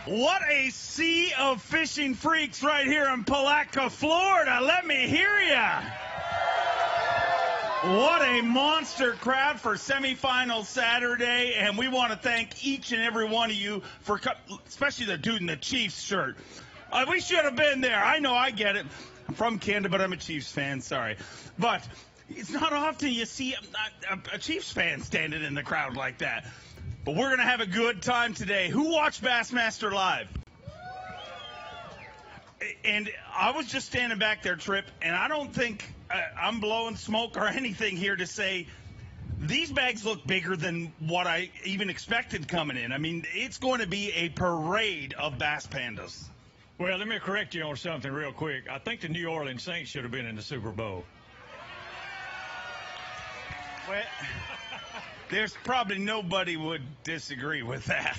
What a sea of fishing freaks right here in Palatka, Florida. Let me hear ya. What a monster crowd for semifinal Saturday, and we want to thank each and every one of you for, especially the dude in the Chiefs shirt. We should have been there. I know, I get it. I'm from Canada, but I'm a Chiefs fan. Sorry. But it's not often you see a Chiefs fan standing in the crowd like that. But we're going to have a good time today. Who watched Bassmaster live? And I was just standing back there, Tripp, and I don't think I'm blowing smoke or anything here to say these bags look bigger than what I even expected coming in. I mean, it's going to be a parade of bass pandas. Well, let me correct you on something real quick. I think the New Orleans Saints should have been in the Super Bowl. Well, there's probably nobody would disagree with that.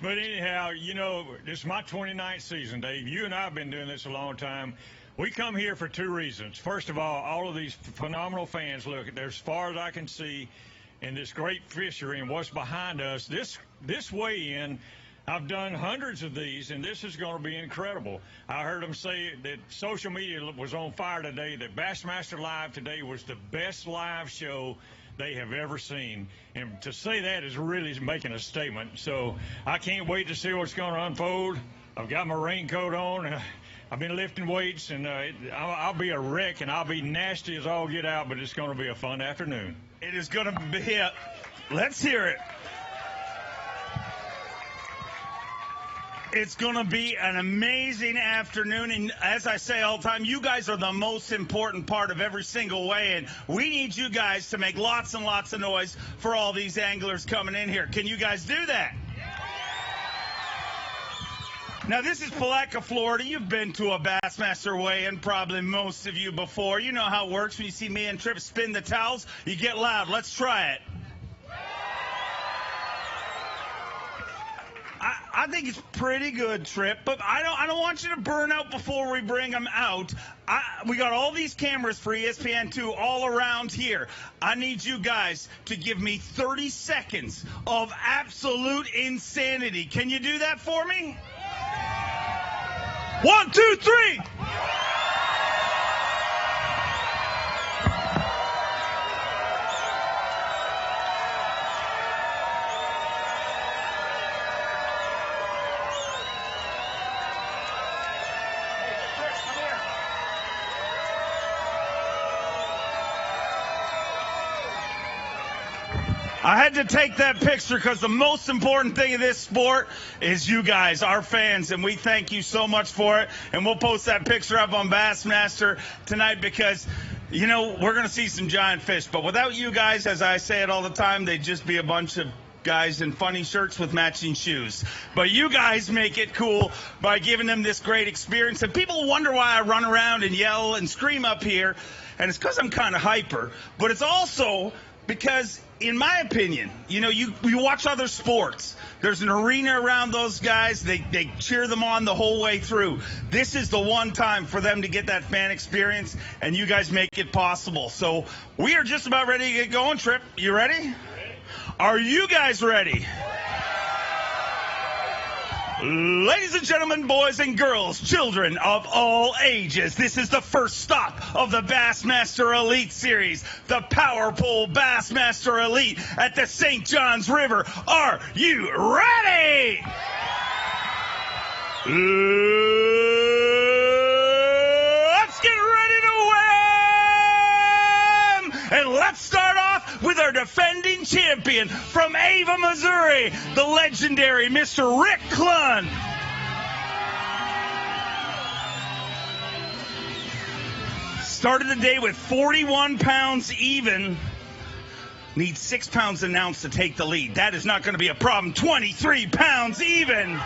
But anyhow, you know, this is my 29th season, Dave. You and I have been doing this a long time. We come here for two reasons. First of all of these phenomenal fans, look, they're as far as I can see in this great fishery and what's behind us. This weigh-in, I've done hundreds of these, and this is going to be incredible. I heard them say that social media was on fire today, that Bassmaster Live today was the best live show they have ever seen. And to say that is really making a statement. So I can't wait to see what's going to unfold. I've got my raincoat on. I've been lifting weights, and I'll be a wreck, and I'll be nasty as all get out, but it's going to be a fun afternoon. It is going to be let's hear it. It's going to be an amazing afternoon, and as I say all the time, you guys are the most important part of every single way, and we need you guys to make lots and lots of noise for all these anglers coming in here. Can you guys do that? Now, this is Palatka, Florida. You've been to a Bassmaster weigh-in, probably most of you before. You know how it works. When you see me and Tripp spin the towels, you get loud. Let's try it. I think it's pretty good, Tripp, but I don't want you to burn out before we bring them out. We got all these cameras for ESPN2 all around here. I need you guys to give me 30 seconds of absolute insanity. Can you do that for me? 1, 2, 3. I had to take that picture because the most important thing in this sport is you guys, our fans, and we thank you so much for it. And we'll post that picture up on Bassmaster tonight because, you know, we're going to see some giant fish. But without you guys, as I say it all the time, they'd just be a bunch of guys in funny shirts with matching shoes. But you guys make it cool by giving them this great experience. And people wonder why I run around and yell and scream up here. And it's because I'm kind of hyper. But it's also because, in my opinion, you know, you watch other sports. There's an arena around those guys. They cheer them on the whole way through. This is the one time for them to get that fan experience, and you guys make it possible. So we are just about ready to get going, Tripp. You ready? Are you guys ready? Ladies and gentlemen, boys and girls, children of all ages, this is the first stop of the Bassmaster Elite Series, the Power Pole Bassmaster Elite at the St. Johns River. Are you ready? Let's get ready to wham! And let's start off with our defending champion from Ava, Missouri, the legendary Mr. Rick Clunn. Started the day with 41 pounds even. Needs 6 pounds an ounce to take the lead. That is not going to be a problem. 23 pounds even.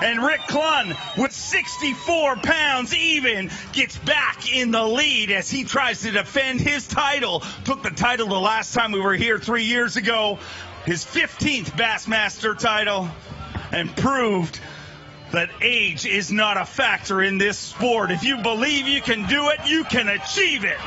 And Rick Clunn, with 64 pounds even, gets back in the lead as he tries to defend his title. Took the title the last time we were here 3 years ago. His 15th Bassmaster title. And proved that age is not a factor in this sport. If you believe you can do it, you can achieve it.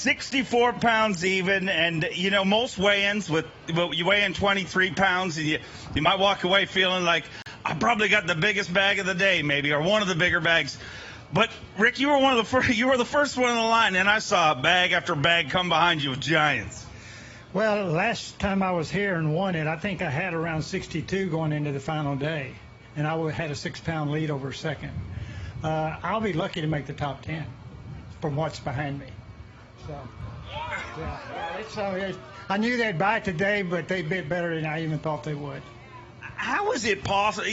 64 pounds even, and you know most weigh-ins you weigh in 23 pounds, and you might walk away feeling like I probably got the biggest bag of the day, maybe, or one of the bigger bags. But Rick, you were the first one in the line, and I saw bag after bag come behind you with giants. Well, last time I was here and won it, I think I had around 62 going into the final day, and I had a 6-pound lead over second. I'll be lucky to make the top 10 from what's behind me. So, yeah, I knew they'd buy it today, but they bid better than I even thought they would. How is it possible?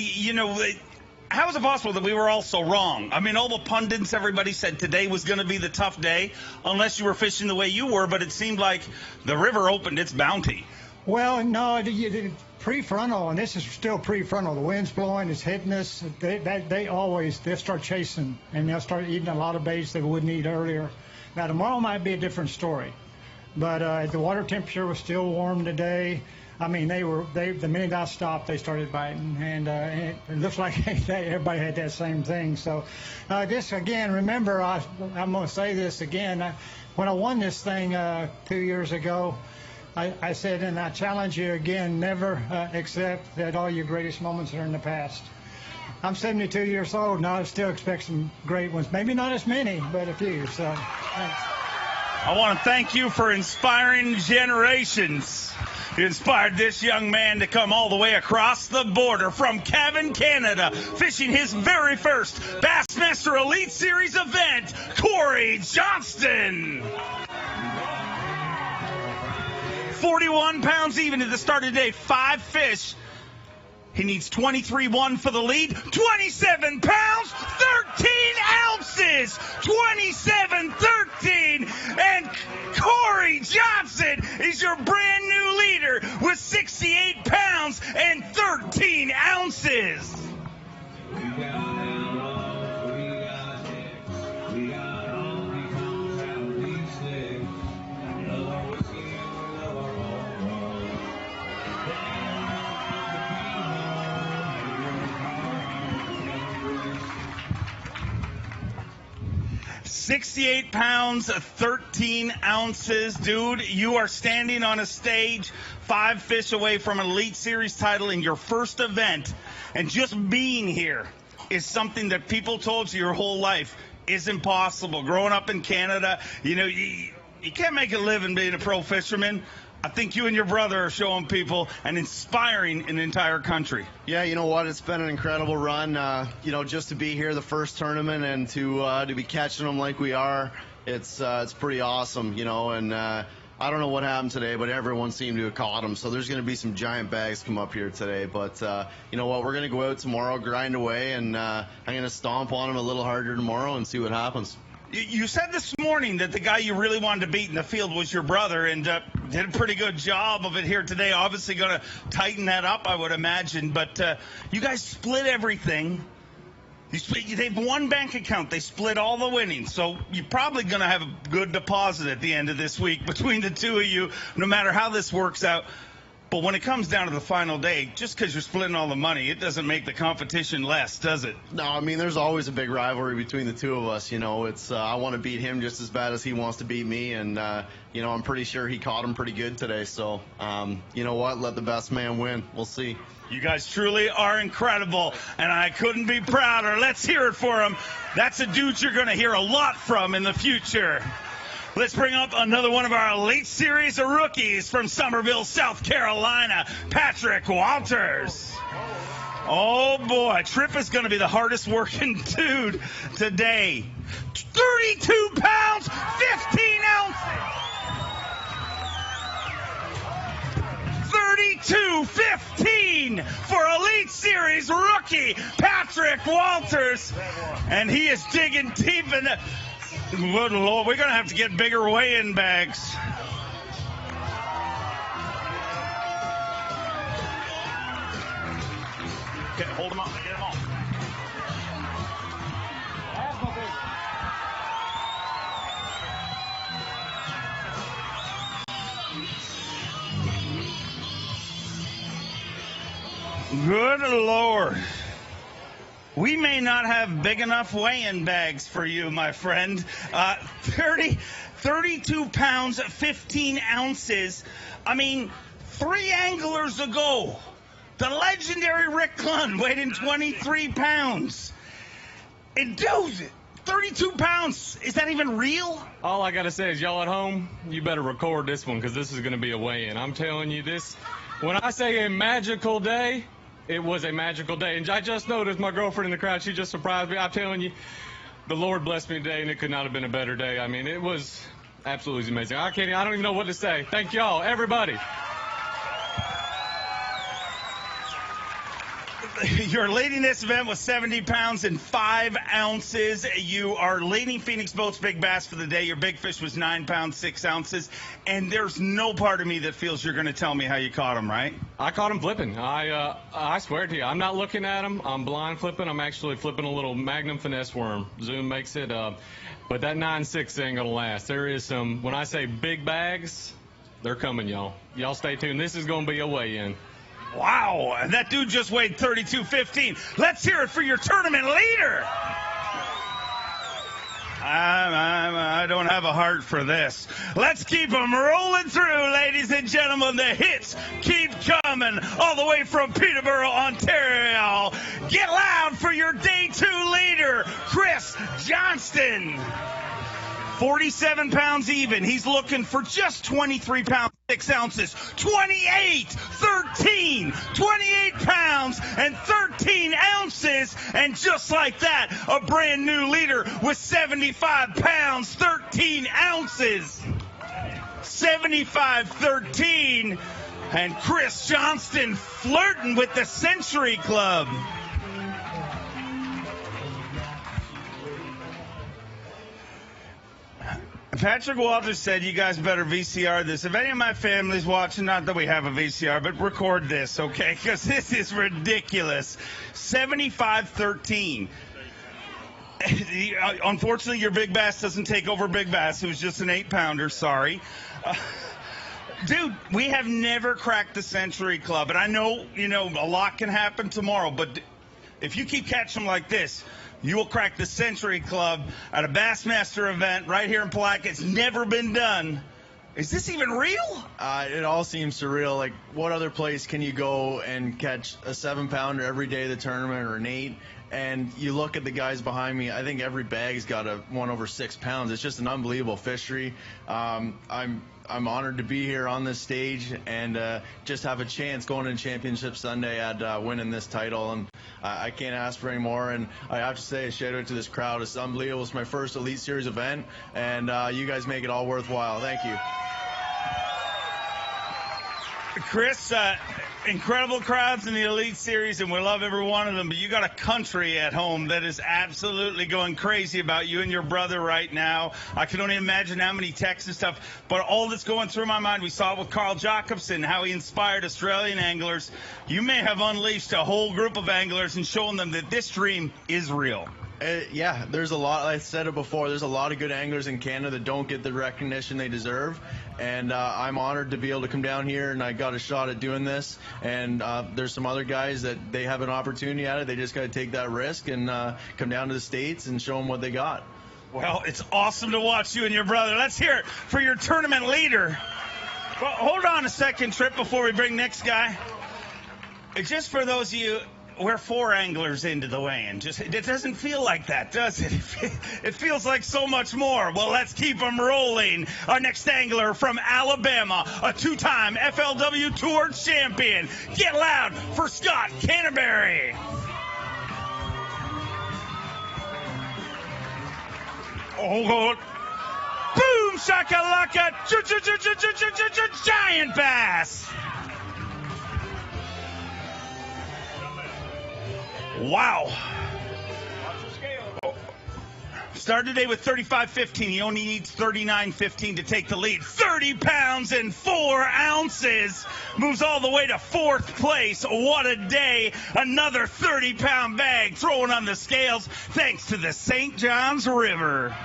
How is it possible that we were all so wrong? I mean, all the pundits, everybody said today was going to be the tough day, unless you were fishing the way you were, but it seemed like the river opened its bounty. Well, no, pre-frontal, and this is still pre-frontal. The wind's blowing, it's hitting us. They'll start chasing, and they'll start eating a lot of baits they wouldn't eat earlier. Now, tomorrow might be a different story, but the water temperature was still warm today. I mean, the minute I stopped, they started biting, and it looks like everybody had that same thing. So, this again, remember, I'm going to say this again. When I won this thing 2 years ago, I said, and I challenge you again, never accept that all your greatest moments are in the past. I'm 72 years old, and I still expect some great ones. Maybe not as many, but a few. So, thanks. I want to thank you for inspiring generations. You inspired this young man to come all the way across the border from Cavan, Canada, fishing his very first Bassmaster Elite Series event, Torrey Johnston. 41 pounds even at the start of the day, 5 fish. He needs 23-1 for the lead, 27 pounds, 13 ounces, 27-13, and Torrey Johnston is your brand new leader with 68 pounds and 13 ounces. 68 pounds, 13 ounces. Dude, you are standing on a stage 5 fish away from an Elite Series title in your first event. And just being here is something that people told you your whole life is impossible. Growing up in Canada, you can't make a living being a pro fisherman. I think you and your brother are showing people and inspiring an entire country. Yeah, you know what? It's been an incredible run. Just to be here the first tournament and to be catching them like we are, it's pretty awesome. And I don't know what happened today, but everyone seemed to have caught them. So there's going to be some giant bags come up here today. But you know what? We're going to go out tomorrow, grind away, and I'm going to stomp on them a little harder tomorrow and see what happens. You said this morning that the guy you really wanted to beat in the field was your brother, and did a pretty good job of it here today. Obviously going to tighten that up, I would imagine. But you guys split everything. They've one bank account. They split all the winnings. So you're probably going to have a good deposit at the end of this week between the two of you, no matter how this works out. But when it comes down to the final day, just because you're splitting all the money, it doesn't make the competition less, does it? No, I mean, there's always a big rivalry between the two of us. It's I want to beat him just as bad as he wants to beat me, and I'm pretty sure he caught him pretty good today. So, you know what? Let the best man win. We'll see. You guys truly are incredible, and I couldn't be prouder. Let's hear it for him. That's a dude you're going to hear a lot from in the future. Let's bring up another one of our Elite Series rookies from Somerville, South Carolina, Patrick Walters. Oh, boy. Tripp is going to be the hardest working dude today. 32 pounds, 15 ounces. 32-15 for Elite Series rookie Patrick Walters. And he is digging deep in the... Good Lord, we're going to have to get bigger weigh-in bags. Okay, hold them up. Get them off. Good Lord. we may not have big enough weigh-in bags for you, my friend. 32 pounds, 15 ounces. I mean, 3 anglers ago, the legendary Rick Clunn weighed in 23 pounds. And dude, 32 pounds, is that even real? All I got to say is y'all at home, you better record this one because this is going to be a weigh-in. I'm telling you this, when I say a magical day, it was a magical day. And I just noticed my girlfriend in the crowd, she just surprised me. I'm telling you, the Lord blessed me today, and it could not have been a better day. I mean, it was absolutely amazing. I don't even know what to say. Thank y'all, everybody. You're leading this event with 70 pounds and 5 ounces. You are leading Phoenix Boats Big Bass for the day. Your big fish was 9 pounds, 6 ounces. And there's no part of me that feels you're going to tell me how you caught him, right? I caught him flipping. I swear to you, I'm not looking at him. I'm blind flipping. I'm actually flipping a little Magnum finesse worm. Zoom makes it up. But that 9.6 ain't going to last. There is some, when I say big bags, they're coming, y'all. Y'all stay tuned. This is going to be a weigh-in. Wow, and that dude just weighed 32.15. Let's hear it for your tournament leader. I don't have a heart for this. Let's keep them rolling through, ladies and gentlemen. The hits keep coming all the way from Peterborough, Ontario. Get loud for your Day 2 leader, Chris Johnston. 47 pounds even. He's looking for just 23 pounds, 6 ounces. 28 pounds and 13 ounces. And just like that, a brand new leader with 75 pounds, 13 ounces. 75-13. And Chris Johnston flirting with the Century Club. Patrick Walters said you guys better VCR this. If any of my family's watching, not that we have a VCR, but record this, okay? Because this is ridiculous. 75-13. Unfortunately, your Big Bass doesn't take over Big Bass. It was just an 8-pounder, sorry. Dude, we have never cracked the Century Club. And I know, a lot can happen tomorrow, but if you keep catching them like this, you will crack the Century Club at a Bassmaster event right here in Palatka. It's never been done. Is this even real? It all seems surreal. Like, what other place can you go and catch a 7-pounder every day of the tournament or an 8? And you look at the guys behind me, I think every bag's got one over 6 pounds. It's just an unbelievable fishery. I'm honored to be here on this stage and just have a chance going into Championship Sunday at winning this title. And I can't ask for any more. And I have to say a shout out to this crowd. It's unbelievable. It's my first Elite Series event, and you guys make it all worthwhile. Thank you. Chris, incredible crowds in the Elite Series, and we love every one of them, but you got a country at home that is absolutely going crazy about you and your brother right now. I can only imagine how many texts and stuff, but all that's going through my mind, we saw it with Carl Jacobson, how he inspired Australian anglers. You may have unleashed a whole group of anglers and shown them that this dream is real. Yeah, there's a lot. I said it before. There's a lot of good anglers in Canada that don't get the recognition they deserve, and I'm honored to be able to come down here, and I got a shot at doing this. And there's some other guys that they have an opportunity at it. They just got to take that risk and come down to the States and show them what they got. Well, it's awesome to watch you and your brother. Let's hear it for your tournament leader. Well, hold on a second, Trip, before we bring next guy. Just for those of you. We're 4 anglers into the weigh-in. It doesn't feel like that, does it? It feels like so much more. Well, let's keep them rolling. Our next angler from Alabama, a 2-time FLW Tour champion. Get loud for Scott Canterbury. Oh, boom, shakalaka, giant bass. Wow. Started today with 35.15. He only needs 39.15 to take the lead. 30 pounds and 4 ounces. Moves all the way to 4th place. What a day. Another 30-pound bag thrown on the scales thanks to the St. Johns River.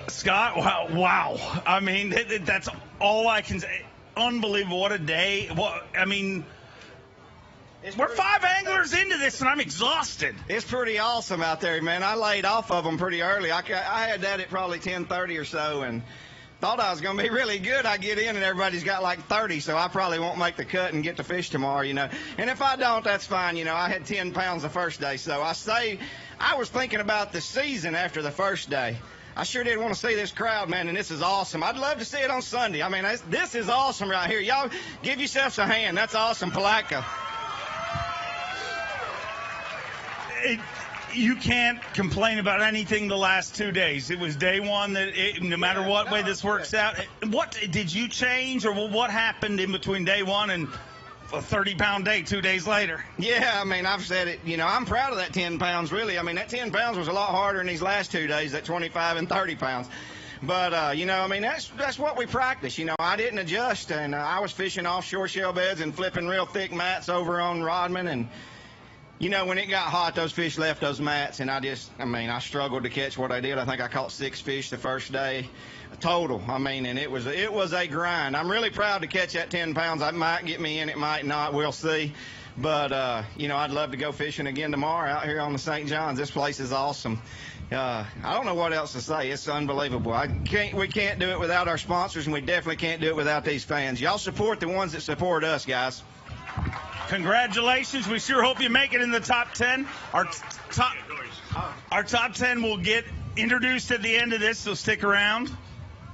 Scott, wow. I mean, that's all I can say. Unbelievable. What a day. We're 5 anglers into this, and I'm exhausted. It's pretty awesome out there, man. I laid off of them pretty early. I had that at probably 10:30 or so, and thought I was going to be really good. I get in, and everybody's got like 30, so I probably won't make the cut and get to fish tomorrow, And if I don't, that's fine. I had 10 pounds the first day, so I was thinking about the season after the first day. I sure did want to see this crowd, man, and this is awesome. I'd love to see it on Sunday. I mean, this is awesome right here. Y'all give yourselves a hand. That's awesome, Palatka. You can't complain about anything the last 2 days. It was day one that no matter what way this works out. What did you change, or what happened in between day one and a 30-pound day 2 days later? Yeah, I mean, I've said it. I'm proud of that 10 pounds, really. I mean, that 10 pounds was a lot harder in these last 2 days, that 25 and 30 pounds. But, that's what we practice. I didn't adjust, and I was fishing offshore shell beds and flipping real thick mats over on Rodman, and when it got hot, those fish left those mats, and I struggled to catch what I did. I think I caught 6 fish the first day total. And it was a grind. I'm really proud to catch that 10 pounds. It might get me in, it might not. We'll see. But, I'd love to go fishing again tomorrow out here on the St. John's. This place is awesome. I don't know what else to say. It's unbelievable. We can't do it without our sponsors, and we definitely can't do it without these fans. Y'all support the ones that support us, guys. Congratulations. We sure hope you make it in the top 10. Our top 10 will get introduced at the end of this, so stick around.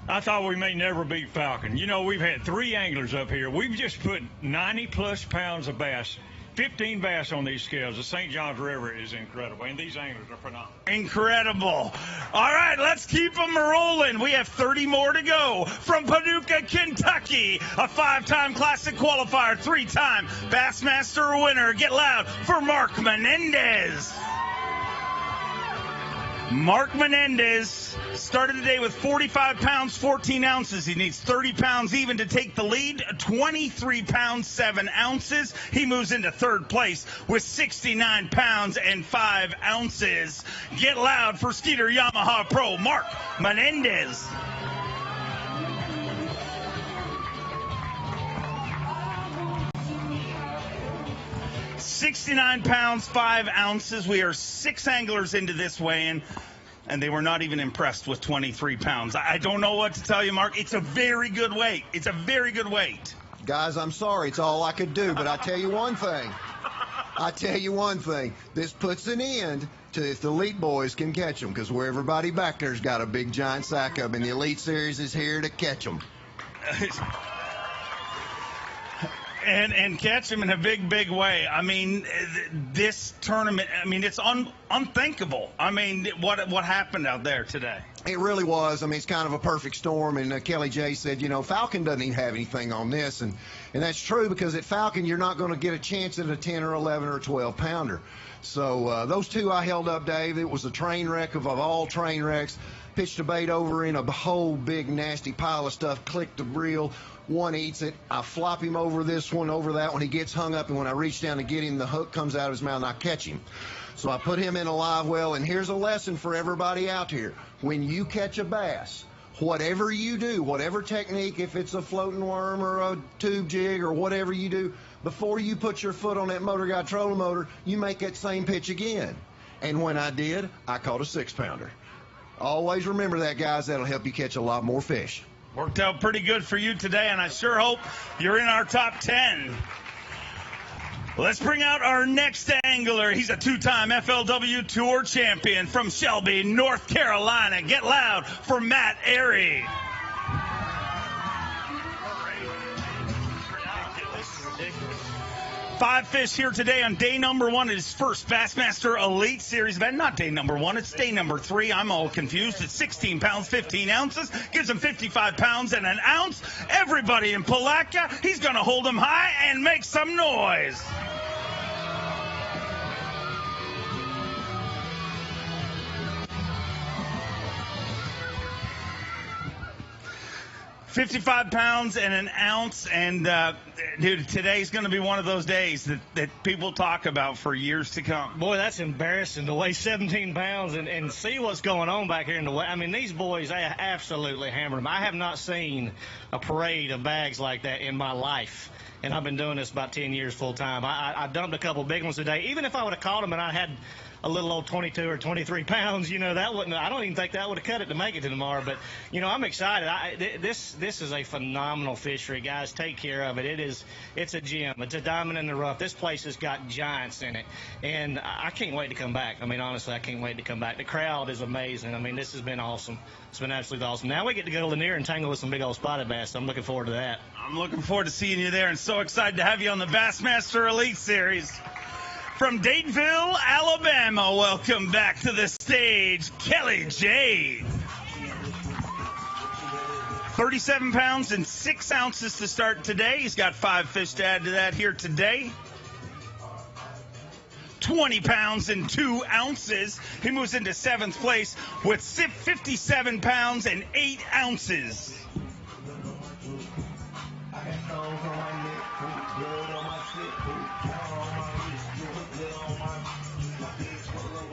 I thought we may never beat Falcon. We've had 3 anglers up here. We've just put 90-plus pounds of bass, 15 bass on these scales. The St. Johns River is incredible, and these anglers are phenomenal. Incredible. All right, let's keep them rolling. We have 30 more to go. From Paducah, Kentucky, a 5-time Classic qualifier, 3-time Bassmaster winner. Get loud for Marc Menendez. Marc Menendez started the day with 45 pounds, 14 ounces. He needs 30 pounds even to take the lead, 23 pounds, 7 ounces. He moves into third place with 69 pounds and 5 ounces. Get loud for Skeeter Yamaha Pro, Marc Menendez. £69, 5 ounces. We are 6 anglers into this weigh-in, and they were not even impressed with 23 pounds. I don't know what to tell you, Mark. It's a very good weight. It's a very good weight. Guys, I'm sorry. It's all I could do, but I tell you one thing. This puts an end to if the elite boys can catch them, because where everybody back there's got a big giant sack of them, and the Elite Series is here to catch them. And catch them in a big, big way. This tournament, it's unthinkable. What happened out there today? It really was. It's kind of a perfect storm. And Kelly J said, Falcon doesn't even have anything on this. And that's true, because at Falcon, you're not going to get a chance at a 10 or 11 or 12 pounder. So those 2 I held up, Dave. It was a train wreck of all train wrecks. Pitched a bait over in a whole big nasty pile of stuff, clicked the reel. One eats it. I flop him over this one, over that one. He gets hung up, and when I reach down to get him, the hook comes out of his mouth, and I catch him. So I put him in a live well, and here's a lesson for everybody out here. When you catch a bass, whatever you do, whatever technique, if it's a floating worm or a tube jig or whatever you do, before you put your foot on that motor guide trolling motor, you make that same pitch again. And when I did, I caught a 6-pounder. Always remember that, guys. That'll help you catch a lot more fish. Worked out pretty good for you today, and I sure hope you're in our top 10. Let's bring out our next angler. He's a 2-time FLW Tour champion from Shelby, North Carolina. Get loud for Matt Airy. 5 fish here today on day number 1 of his first Bassmaster Elite Series event. Not day number 1, it's day number 3. I'm all confused. It's 16 pounds, 15 ounces. Gives him 55 pounds and an ounce. Everybody in Palatka, he's going to hold him high and make some noise. 55 pounds and an ounce, and dude, today's going to be one of those days that people talk about for years to come. Boy, that's embarrassing to weigh 17 pounds and see what's going on back here in the way. I mean, these boys, they absolutely hammered them. I have not seen a parade of bags like that in my life, and I've been doing this about 10 years full time. I dumped a couple big ones today. Even if I would have caught them and I had a little old 22 or 23 pounds, you know, that wouldn't, I don't even think that would have cut it to make it to tomorrow. But, you know, I'm excited. This is a phenomenal fishery, guys. Take care of it. It's a gem. It's a diamond in the rough. This place has got giants in it. And I can't wait to come back. I mean, honestly, I can't wait to come back. The crowd is amazing. I mean, this has been awesome. It's been absolutely awesome. Now we get to go to Lanier and tangle with some big old spotted bass. So I'm looking forward to that. I'm looking forward to seeing you there, and so excited to have you on the Bassmaster Elite Series. From Daytonville, Alabama, welcome back to the stage, Kelly J. 37 pounds and 6 ounces to start today. He's got 5 fish to add to that here today. 20 pounds and 2 ounces. He moves into 7th place with 57 pounds and 8 ounces.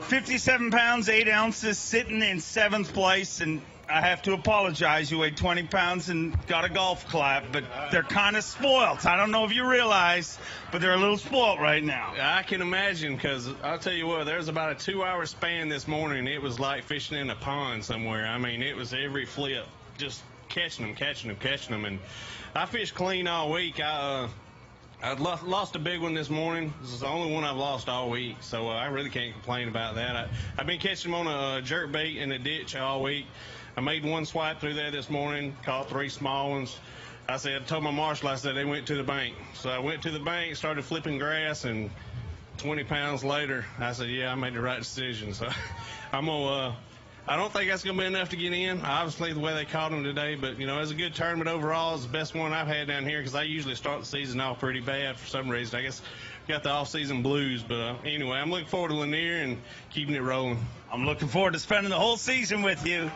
57 pounds, 8 ounces, sitting in 7th place, and I have to apologize. You weighed 20 pounds and got a golf clap, but they're kind of spoiled. I don't know if you realize, but they're a little spoiled right now. I can imagine, because I'll tell you what, there was about a 2-hour span this morning. It was like fishing in a pond somewhere. I mean, it was every flip, just catching them. And I fished clean all week. I lost a big one this morning. This is the only one I've lost all week, so I really can't complain about that. I've been catching them on a jerk bait in a ditch all week. I made one swipe through there this morning, caught 3 small ones. I told my marshal, I said they went to the bank. So I went to the bank, started flipping grass, and 20 pounds later, I said, yeah, I made the right decision. So I don't think that's going to be enough to get in, obviously, the way they caught them today. But, you know, it was a good tournament overall. It's the best one I've had down here because I usually start the season off pretty bad for some reason. I guess got the off-season blues. But anyway, I'm looking forward to Lanier and keeping it rolling. I'm looking forward to spending the whole season with you.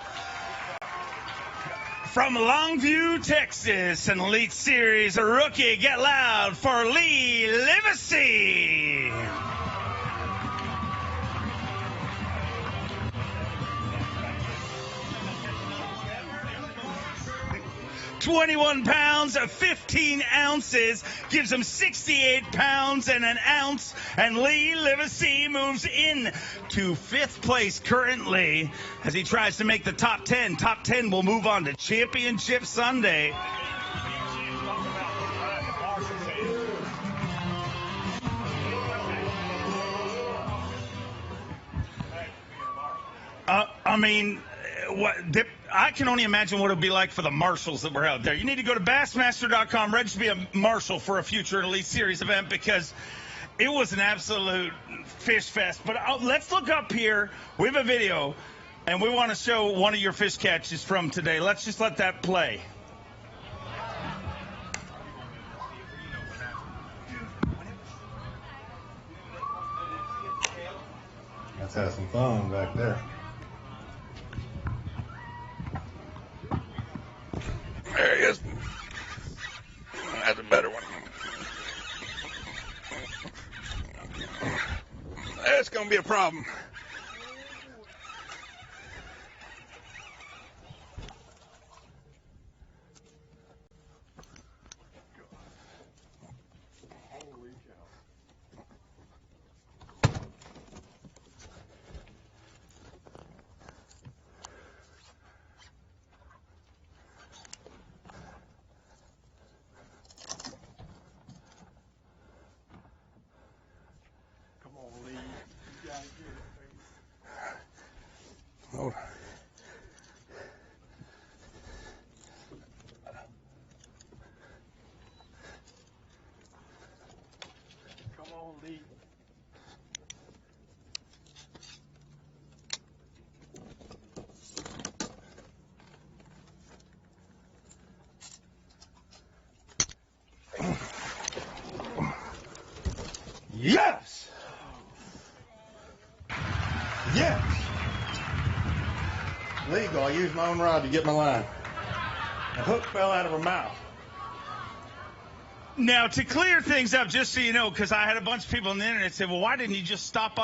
From Longview, Texas, an Elite Series rookie, get loud for Lee Livesey. 21 pounds, 15 ounces, gives him 68 pounds and an ounce, and Lee Livesey moves in to 5th place currently as he tries to make the top 10. Top 10 will move on to Championship Sunday. I mean, I can only imagine what it would be like for the marshals that were out there. You need to go to Bassmaster.com, register to be a marshal for a future Elite Series event because it was an absolute fish fest. But let's look up here. We have a video, and we want to show one of your fish catches from today. Let's just let that play. Let's have some fun back there. There he is. That's a better one. That's going to be a problem. Hold on. Come on, Lee. Yes! Yes! Legal, I use my own rod to get my line. The hook fell out of her mouth. Now, to clear things up, just so you know, because I had a bunch of people on the internet say, well, why didn't you just step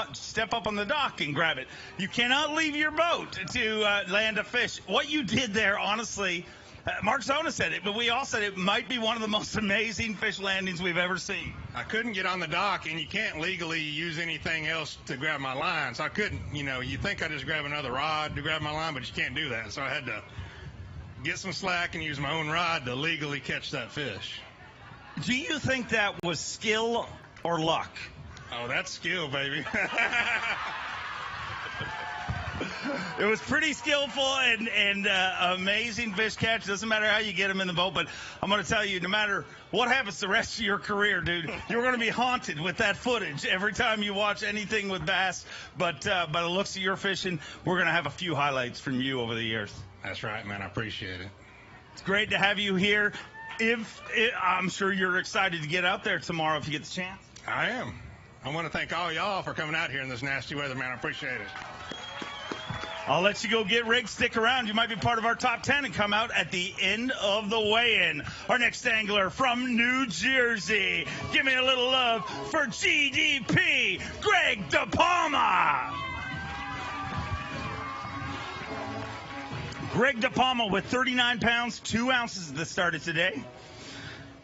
up on the dock and grab it? You cannot leave your boat to land a fish. What you did there, honestly, Mark Zona said it, but we all said it might be one of the most amazing fish landings we've ever seen. I couldn't get on the dock, and you can't legally use anything else to grab my line, so I couldn't. You think I just grab another rod to grab my line, but you can't do that. So I had to get some slack and use my own rod to legally catch that fish. Do you think that was skill or luck? Oh, that's skill, baby. It was pretty skillful and amazing fish catch. Doesn't matter how you get them in the boat, but I'm going to tell you, no matter what happens the rest of your career, dude, you're going to be haunted with that footage every time you watch anything with bass. But by the looks of your fishing, we're going to have a few highlights from you over the years. That's right, man. I appreciate it. It's great to have you here. I'm sure you're excited to get out there tomorrow if you get the chance. I am. I want to thank all y'all for coming out here in this nasty weather, man. I appreciate it. I'll let you go get rigged. Stick around. You might be part of our top 10 and come out at the end of the weigh-in. Our next angler from New Jersey. Give me a little love for GDP, Greg DePalma. Greg DePalma with 39 pounds, 2 ounces at the start of today.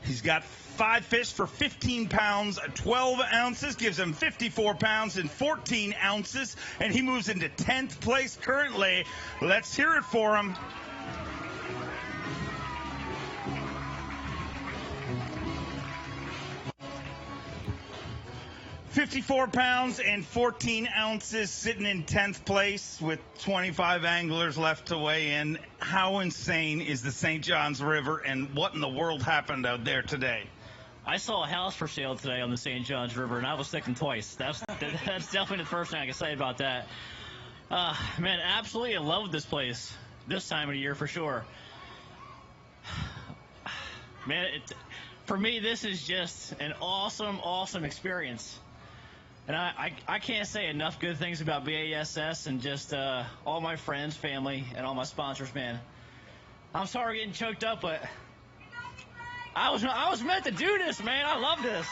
He's got 5 fish for 15 pounds, 12 ounces, gives him 54 pounds and 14 ounces, and he moves into 10th place currently. Let's hear it for him. $54 pounds and 14 ounces, sitting in 10th place with 25 anglers left to weigh in. How insane is the St. Johns River, and what in the world happened out there today? I saw a house for sale today on the St. Johns River, and I was thinking twice. That's definitely the first thing I can say about that. Man, absolutely in love with this place this time of the year for sure. Man, for me, this is just an awesome experience. And I can't say enough good things about B.A.S.S. and just all my friends, family, and all my sponsors, man. I'm sorry getting choked up, but I was meant to do this, man. I love this.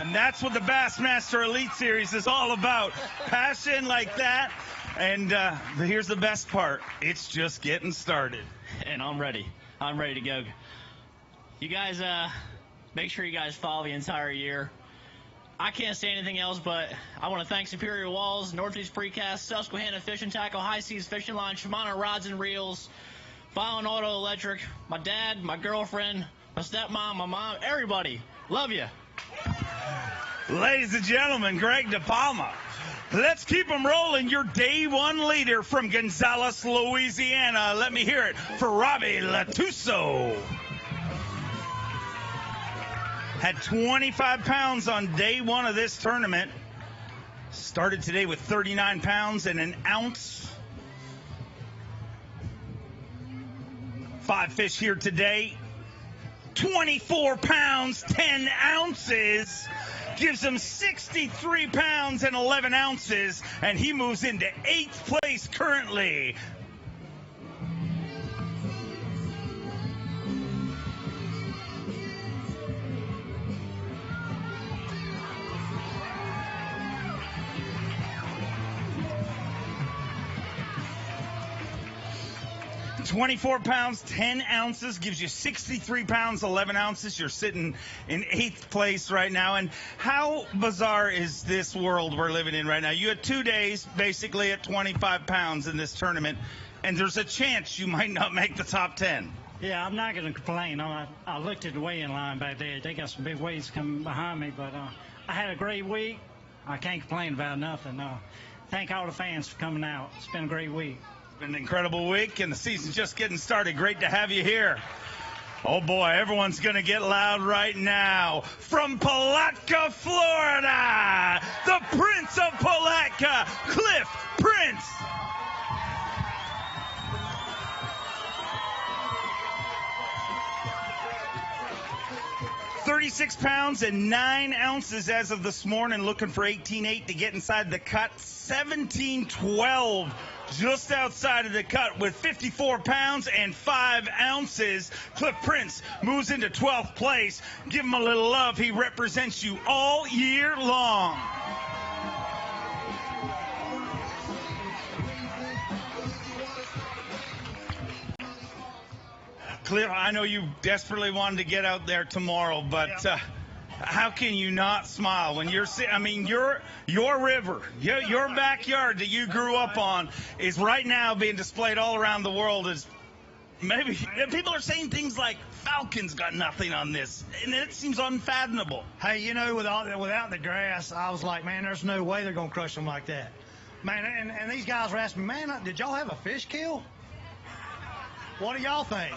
And that's what the Bassmaster Elite Series is all about. Passion like that. And here's the best part. It's just getting started. And I'm ready. I'm ready to go. You guys, make sure you guys follow the entire year. I can't say anything else, but I want to thank Superior Walls, Northeast Precast, Susquehanna Fishing Tackle, High Seas Fishing Line, Shimano Rods and Reels, Fallon Auto Electric, my dad, my girlfriend, my stepmom, my mom, everybody. Love you. Ladies and gentlemen, Greg DePalma. Let's keep them rolling. Your day one leader from Gonzales, Louisiana. Let me hear it for Robbie Latuso. Had 25 pounds on day one of this tournament. Started today with 39 pounds and an ounce. 5 fish here today. 24 pounds, 10 ounces. Gives him 63 pounds and 11 ounces. And he moves into 8th place currently. $24 pounds, 10 ounces, gives you 63 pounds, 11 ounces. You're sitting in 8th place right now. And how bizarre is this world we're living in right now? You had 2 days basically at 25 pounds in this tournament, and there's a chance you might not make the top 10. Yeah, I'm not going to complain. I looked at the weigh-in line back there. They got some big weights coming behind me, but I had a great week. I can't complain about nothing. Thank all the fans for coming out. It's been a great week. Been an incredible week, and the season's just getting started. Great to have you here. Oh boy, everyone's going to get loud right now. From Palatka, Florida, the Prince of Palatka, Cliff Prince. $36 pounds and 9 ounces as of this morning, looking for 18.8 to get inside the cut. 17.12 just outside of the cut with 54 pounds and 5 ounces. Cliff Prince moves into 12th place. Give him a little love. He represents you all year long. Cliff, I know you desperately wanted to get out there tomorrow, but how can you not smile when you're I mean, your river, your backyard that you grew up on is right now being displayed all around the world as maybe people are saying things like Falcons got nothing on this, and it seems unfathomable. Hey, you know, without the grass, I was like, man, there's no way they're going to crush them like that. Man, and these guys were asking me, man, did y'all have a fish kill? What do y'all think?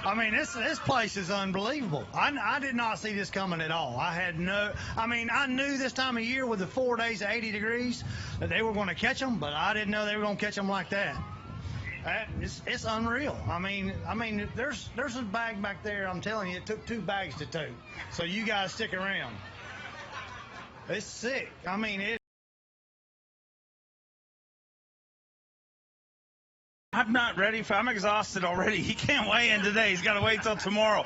I mean, this place is unbelievable. I did not see this coming at all. I knew this time of year with the 4 days of 80 degrees that they were going to catch them, but I didn't know they were going to catch them like that. It's unreal. I mean, there's a bag back there. I'm telling you, it took 2 bags to tote. So you guys stick around. It's sick. I mean, I'm not ready I'm exhausted already. He can't weigh in today. He's got to wait till tomorrow.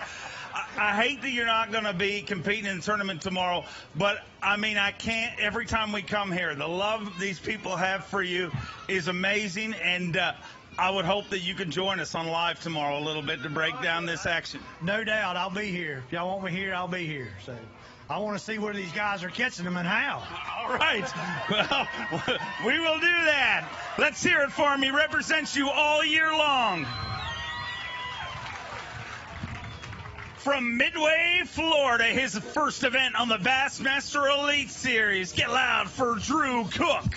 I hate that you're not going to be competing in the tournament tomorrow, but I mean, I can't. Every time we come here, the love these people have for you is amazing, and I would hope that you can join us on live tomorrow a little bit to break down this action. No doubt, I'll be here. If y'all want me here, I'll be here. So I want to see where these guys are catching them and how. All right. Well, we will do that. Let's hear it for him. He represents you all year long. From Midway, Florida, his first event on the Bassmaster Elite Series. Get loud for Drew Cook.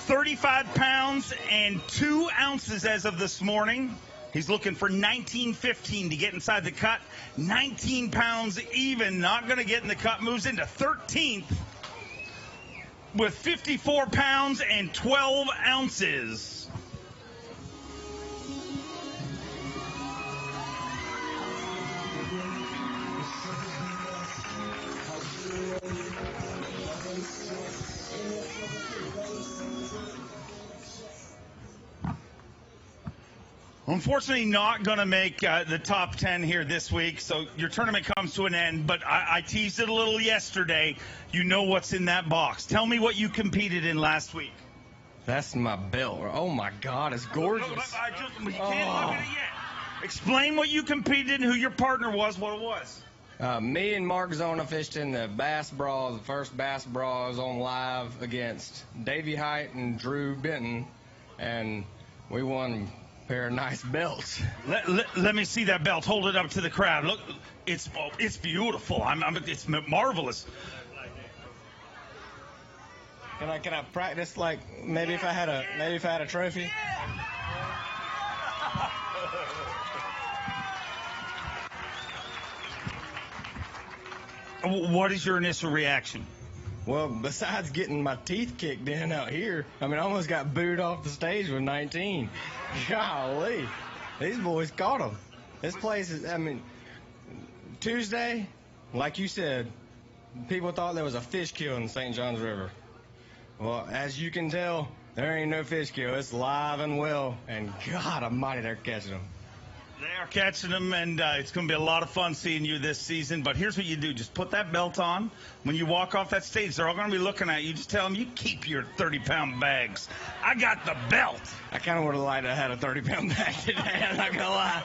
35 pounds and 2 ounces as of this morning. He's looking for 19-15 to get inside the cut. 19 pounds even, not going to get in the cut. Moves into 13th with 54 pounds and 12 ounces. Unfortunately, not going to make the top 10 here this week, so your tournament comes to an end, but I teased it a little yesterday. You know what's in that box. Tell me what you competed in last week. That's my belt. Oh, my God, it's gorgeous. You can't look at it yet. Explain what you competed in, who your partner was, what it was. Me and Mark Zona fished in the Bass Brawl, the first Bass Brawl. I was on live against Davey Height and Drew Benton, and we won pair of nice belts. Let me see that belt. Hold it up to the crowd. Look, it's beautiful. It's marvelous. Can I practice like maybe if I had a trophy? What is your initial reaction? Well, besides getting my teeth kicked in out here, I mean, I almost got booed off the stage with 19. Golly, these boys caught them. This place is, I mean, Tuesday, like you said, people thought there was a fish kill in the St. Johns River. Well, as you can tell, there ain't no fish kill. It's live and well, and God almighty, they're catching them. They are catching them, and it's going to be a lot of fun seeing you this season. But here's what you do. Just put that belt on. When you walk off that stage, they're all going to be looking at you. Just tell them you keep your 30-pound bags. I got the belt. I kind of would have liked to have had a 30-pound bag today. I'm not going to lie.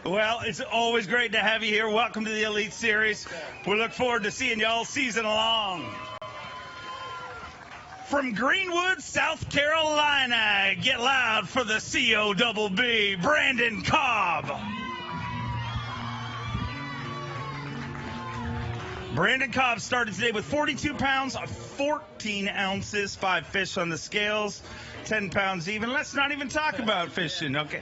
Well, it's always great to have you here. Welcome to the Elite Series. We look forward to seeing you all season long. From Greenwood, South Carolina, get loud for the COBB, Brandon Cobb. Brandon Cobb started today with 42 pounds, 14 ounces, 5 fish on the scales, 10 pounds even. Let's not even talk about fishing, okay?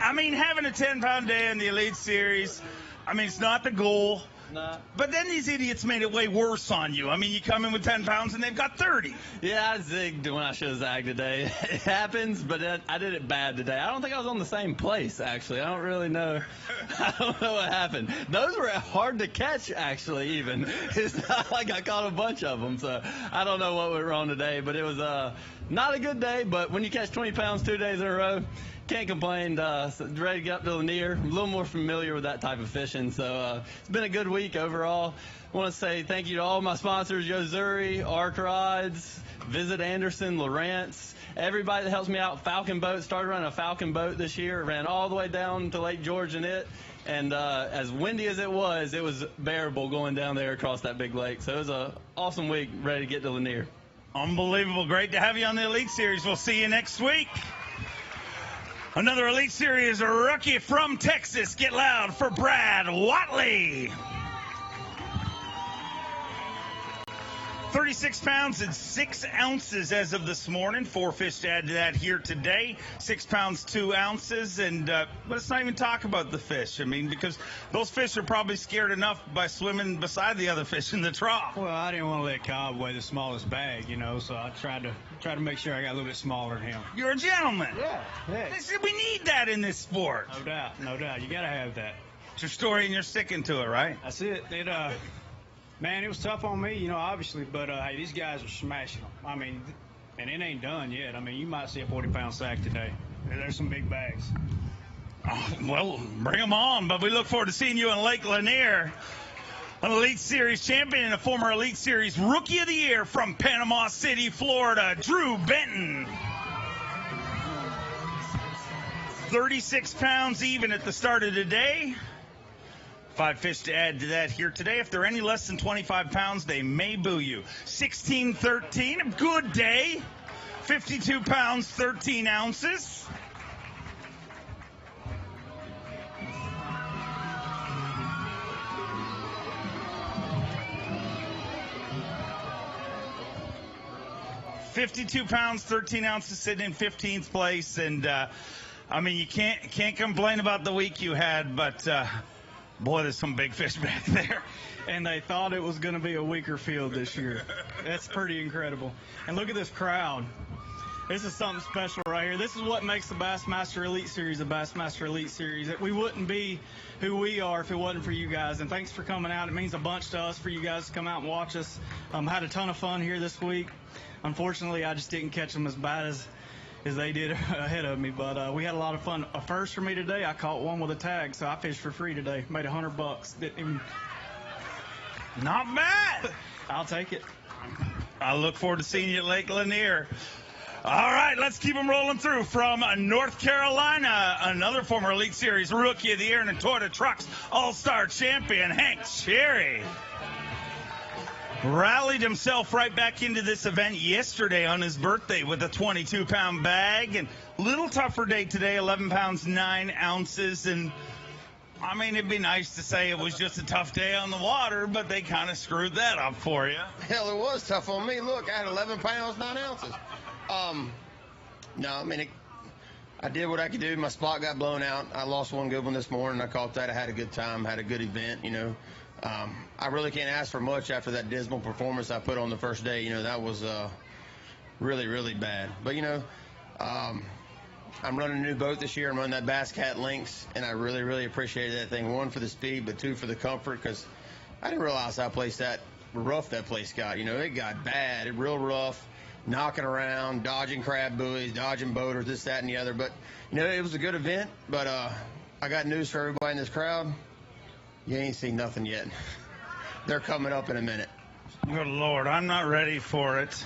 I mean, having a 10-pound day in the Elite Series, I mean, it's not the goal. Nah. But then these idiots made it way worse on you. I mean, you come in with 10 pounds and they've got 30. Yeah, I zigged when I should have zagged today. It happens, but I did it bad today. I don't think I was on the same place, actually. I don't really know. I don't know what happened. Those were hard to catch, actually, even. It's not like I caught a bunch of them, so I don't know what went wrong today. But it was not a good day, but when you catch 20 pounds 2 days in a row, can't complain. Ready to get up to Lanier. I'm a little more familiar with that type of fishing, so it's been a good week overall. I want to say thank you to all my sponsors, Yozuri, Arc Rods, Visit Anderson, Lawrence, everybody that helps me out. Falcon Boat, started running a Falcon boat this year, ran all the way down to Lake George in it, and as windy as it was bearable going down there across that big lake. So it was an awesome week, ready to get to Lanier. Unbelievable. Great to have you on the Elite Series. We'll see you next week. Another Elite Series rookie from Texas. Get loud for Brad Watley. 36 pounds and 6 ounces as of this morning. 4 fish to add to that here today. 6 pounds, 2 ounces. And let's not even talk about the fish. I mean, because those fish are probably scared enough by swimming beside the other fish in the trough. Well, I didn't want to let Cobb weigh the smallest bag, so I tried to make sure I got a little bit smaller than him. You're a gentleman. Yeah. We need that in this sport. No doubt. You got to have that. It's your story and you're sticking to it, right? That's it. Man, it was tough on me, obviously, but hey, these guys are smashing them. I mean, and it ain't done yet. I mean, you might see a 40-pound sack today. There's some big bags. Oh, well, bring them on, but we look forward to seeing you in Lake Lanier. An Elite Series champion and a former Elite Series Rookie of the Year from Panama City, Florida, Drew Benton. 36 pounds even at the start of the day. 5 fish to add to that here today. If they're any less than 25 pounds, they may boo you. 16-13, a good day. 52 pounds, 13 ounces. $52 pounds, 13 ounces, sitting in 15th place. And, I mean, you can't complain about the week you had, but... boy, there's some big fish back there. And they thought it was going to be a weaker field this year. That's pretty incredible. And look at this crowd. This is something special right here. This is what makes the Bassmaster Elite Series a Bassmaster Elite Series. We wouldn't be who we are if it wasn't for you guys. And thanks for coming out. It means a bunch to us for you guys to come out and watch us. Had a ton of fun here this week. Unfortunately, I just didn't catch them as bad as they did ahead of me, but we had a lot of fun. A first for me today, I caught one with a tag, so I fished for free today. Made $100. Not bad. I'll take it. I look forward to seeing you at Lake Lanier. All right, let's keep them rolling through. From North Carolina, another former Elite Series Rookie of the Year and a Toyota Trucks All-Star Champion, Hank Cherry. Rallied himself right back into this event yesterday on his birthday with a 22-pound bag. And a little tougher day today, 11 pounds, 9 ounces. And, I mean, it'd be nice to say it was just a tough day on the water, but they kind of screwed that up for you. Hell, it was tough on me. Look, I had 11 pounds, 9 ounces. No, I mean, I did what I could do. My spot got blown out. I lost one good one this morning. I caught that. I had a good time, had a good event, I really can't ask for much after that dismal performance I put on the first day. That was really, really bad. But, I'm running a new boat this year. I'm running that Bass Cat Lynx, and I really, really appreciated that thing. 1, for the speed, but 2, for the comfort, because I didn't realize how rough that place got. It got bad, real rough, knocking around, dodging crab buoys, dodging boaters, this, that, and the other. But, it was a good event. But I got news for everybody in this crowd. You ain't seen nothing yet. They're coming up in a minute. Good Lord, I'm not ready for it.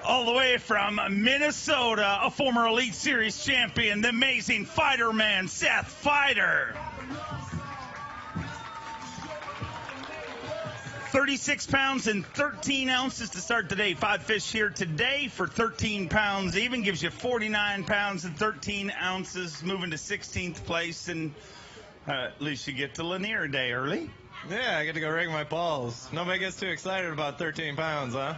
All the way from Minnesota, a former Elite Series champion, the amazing fighter man, Seth Friel. 36 pounds and 13 ounces to start the day. 5 fish here today for 13 pounds even. Gives you 49 pounds and 13 ounces, moving to 16th place. And at least you get to Lanier a day early. Yeah, I get to go rig my balls. Nobody gets too excited about 13 pounds, huh?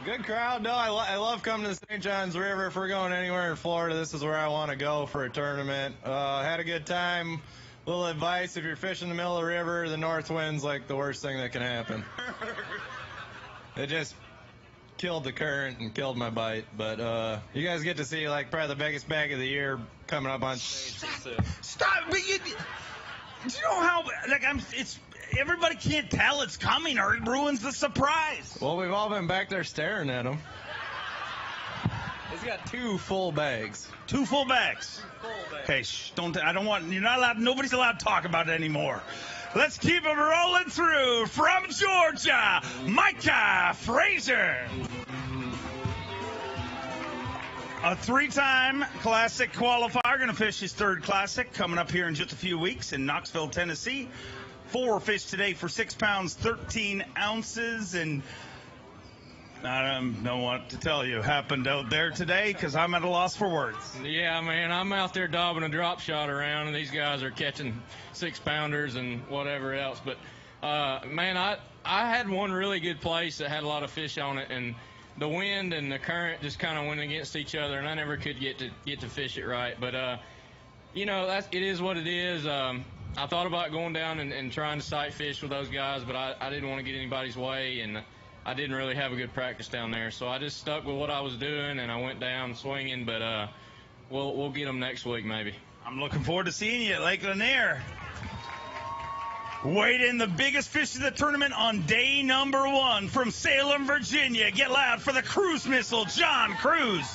Good crowd. No, I love coming to the St. Johns River. If we're going anywhere in Florida, this is where I want to go for a tournament. Had a good time. Little advice, if you're fishing in the middle of the river, the north wind's like the worst thing that can happen. It just killed the current and killed my bite. But you guys get to see like probably the biggest bag of the year coming up on stage. Stop! But you know how it's everybody can't tell it's coming, or it ruins the surprise. Well, we've all been back there staring at him. He's got 2 full bags. 2 full bags. Okay, I don't want. You're not allowed. Nobody's allowed to talk about it anymore. Let's keep it rolling through from Georgia, Micah Fraser. A 3-time Classic qualifier, going to fish his 3rd Classic coming up here in just a few weeks in Knoxville, Tennessee. 4 fish today for 6 pounds, 13 ounces, and I don't know what to tell you happened out there today because I'm at a loss for words. Yeah, man, I'm out there dobbing a drop shot around, and these guys are catching 6-pounders and whatever else. But, man, I had one really good place that had a lot of fish on it, and the wind and the current just kind of went against each other, and I never could get to fish it right. But, you know, it is what it is. I thought about going down and trying to sight fish with those guys, but I didn't want to get anybody's way, and I didn't really have a good practice down there. So I just stuck with what I was doing, and I went down swinging, but we'll get them next week maybe. I'm looking forward to seeing you at Lake Lanier. Weighed in the biggest fish of the tournament on day number 1 from Salem, Virginia. Get loud for the cruise missile, John Cruz.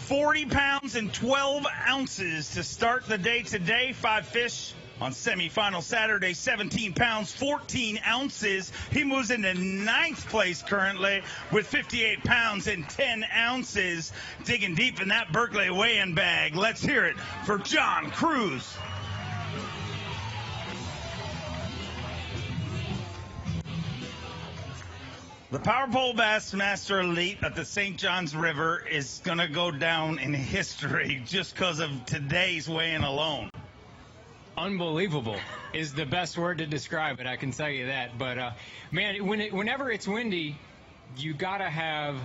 40 pounds and 12 ounces to start the day today. 5 fish on semifinal Saturday, 17 pounds, 14 ounces. He moves into 9th place currently with 58 pounds and 10 ounces. Digging deep in that Berkeley weigh-in bag. Let's hear it for John Cruz. The Power Pole Bassmaster Elite at the St. Johns River is going to go down in history just because of today's weigh-in alone. Unbelievable is the best word to describe it, I can tell you that. But, man, whenever it's windy, you got to have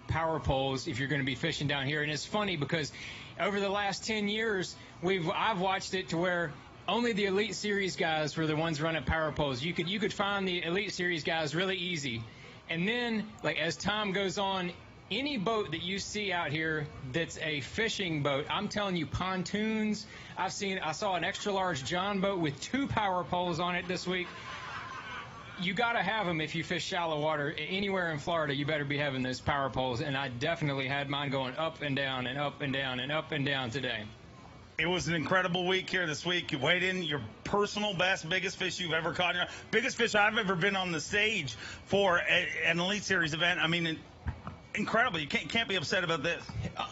power poles if you're going to be fishing down here. And it's funny because over the last 10 years, I've watched it to where only the Elite Series guys were the ones running power poles. You could find the Elite Series guys really easy. And then, like, as time goes on, any boat that you see out here that's a fishing boat, I'm telling you, pontoons. I saw an extra large John boat with 2 power poles on it this week. You got to have them if you fish shallow water. Anywhere in Florida, you better be having those power poles. And I definitely had mine going up and down and up and down and up and down today. It was an incredible week here this week. You weighed in your personal best, biggest fish you've ever caught. Biggest fish I've ever been on the stage for an Elite Series event. I mean, incredible. You can't be upset about this.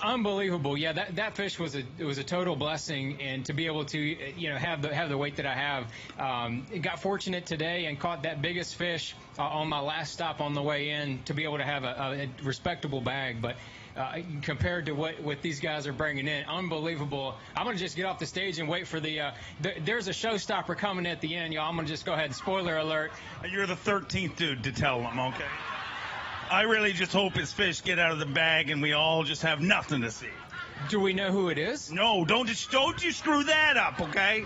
Unbelievable. Yeah, that fish was a total blessing, and to be able to have the weight that I have, got fortunate today and caught that biggest fish on my last stop on the way in to be able to have a respectable bag. But compared to what these guys are bringing in, unbelievable. I'm going to just get off the stage and wait for there's a showstopper coming at the end, y'all. I'm going to just go ahead and spoiler alert. You're the 13th dude to tell them, okay? I really just hope his fish get out of the bag and we all just have nothing to see. Do we know who it is? No, don't you screw that up, okay?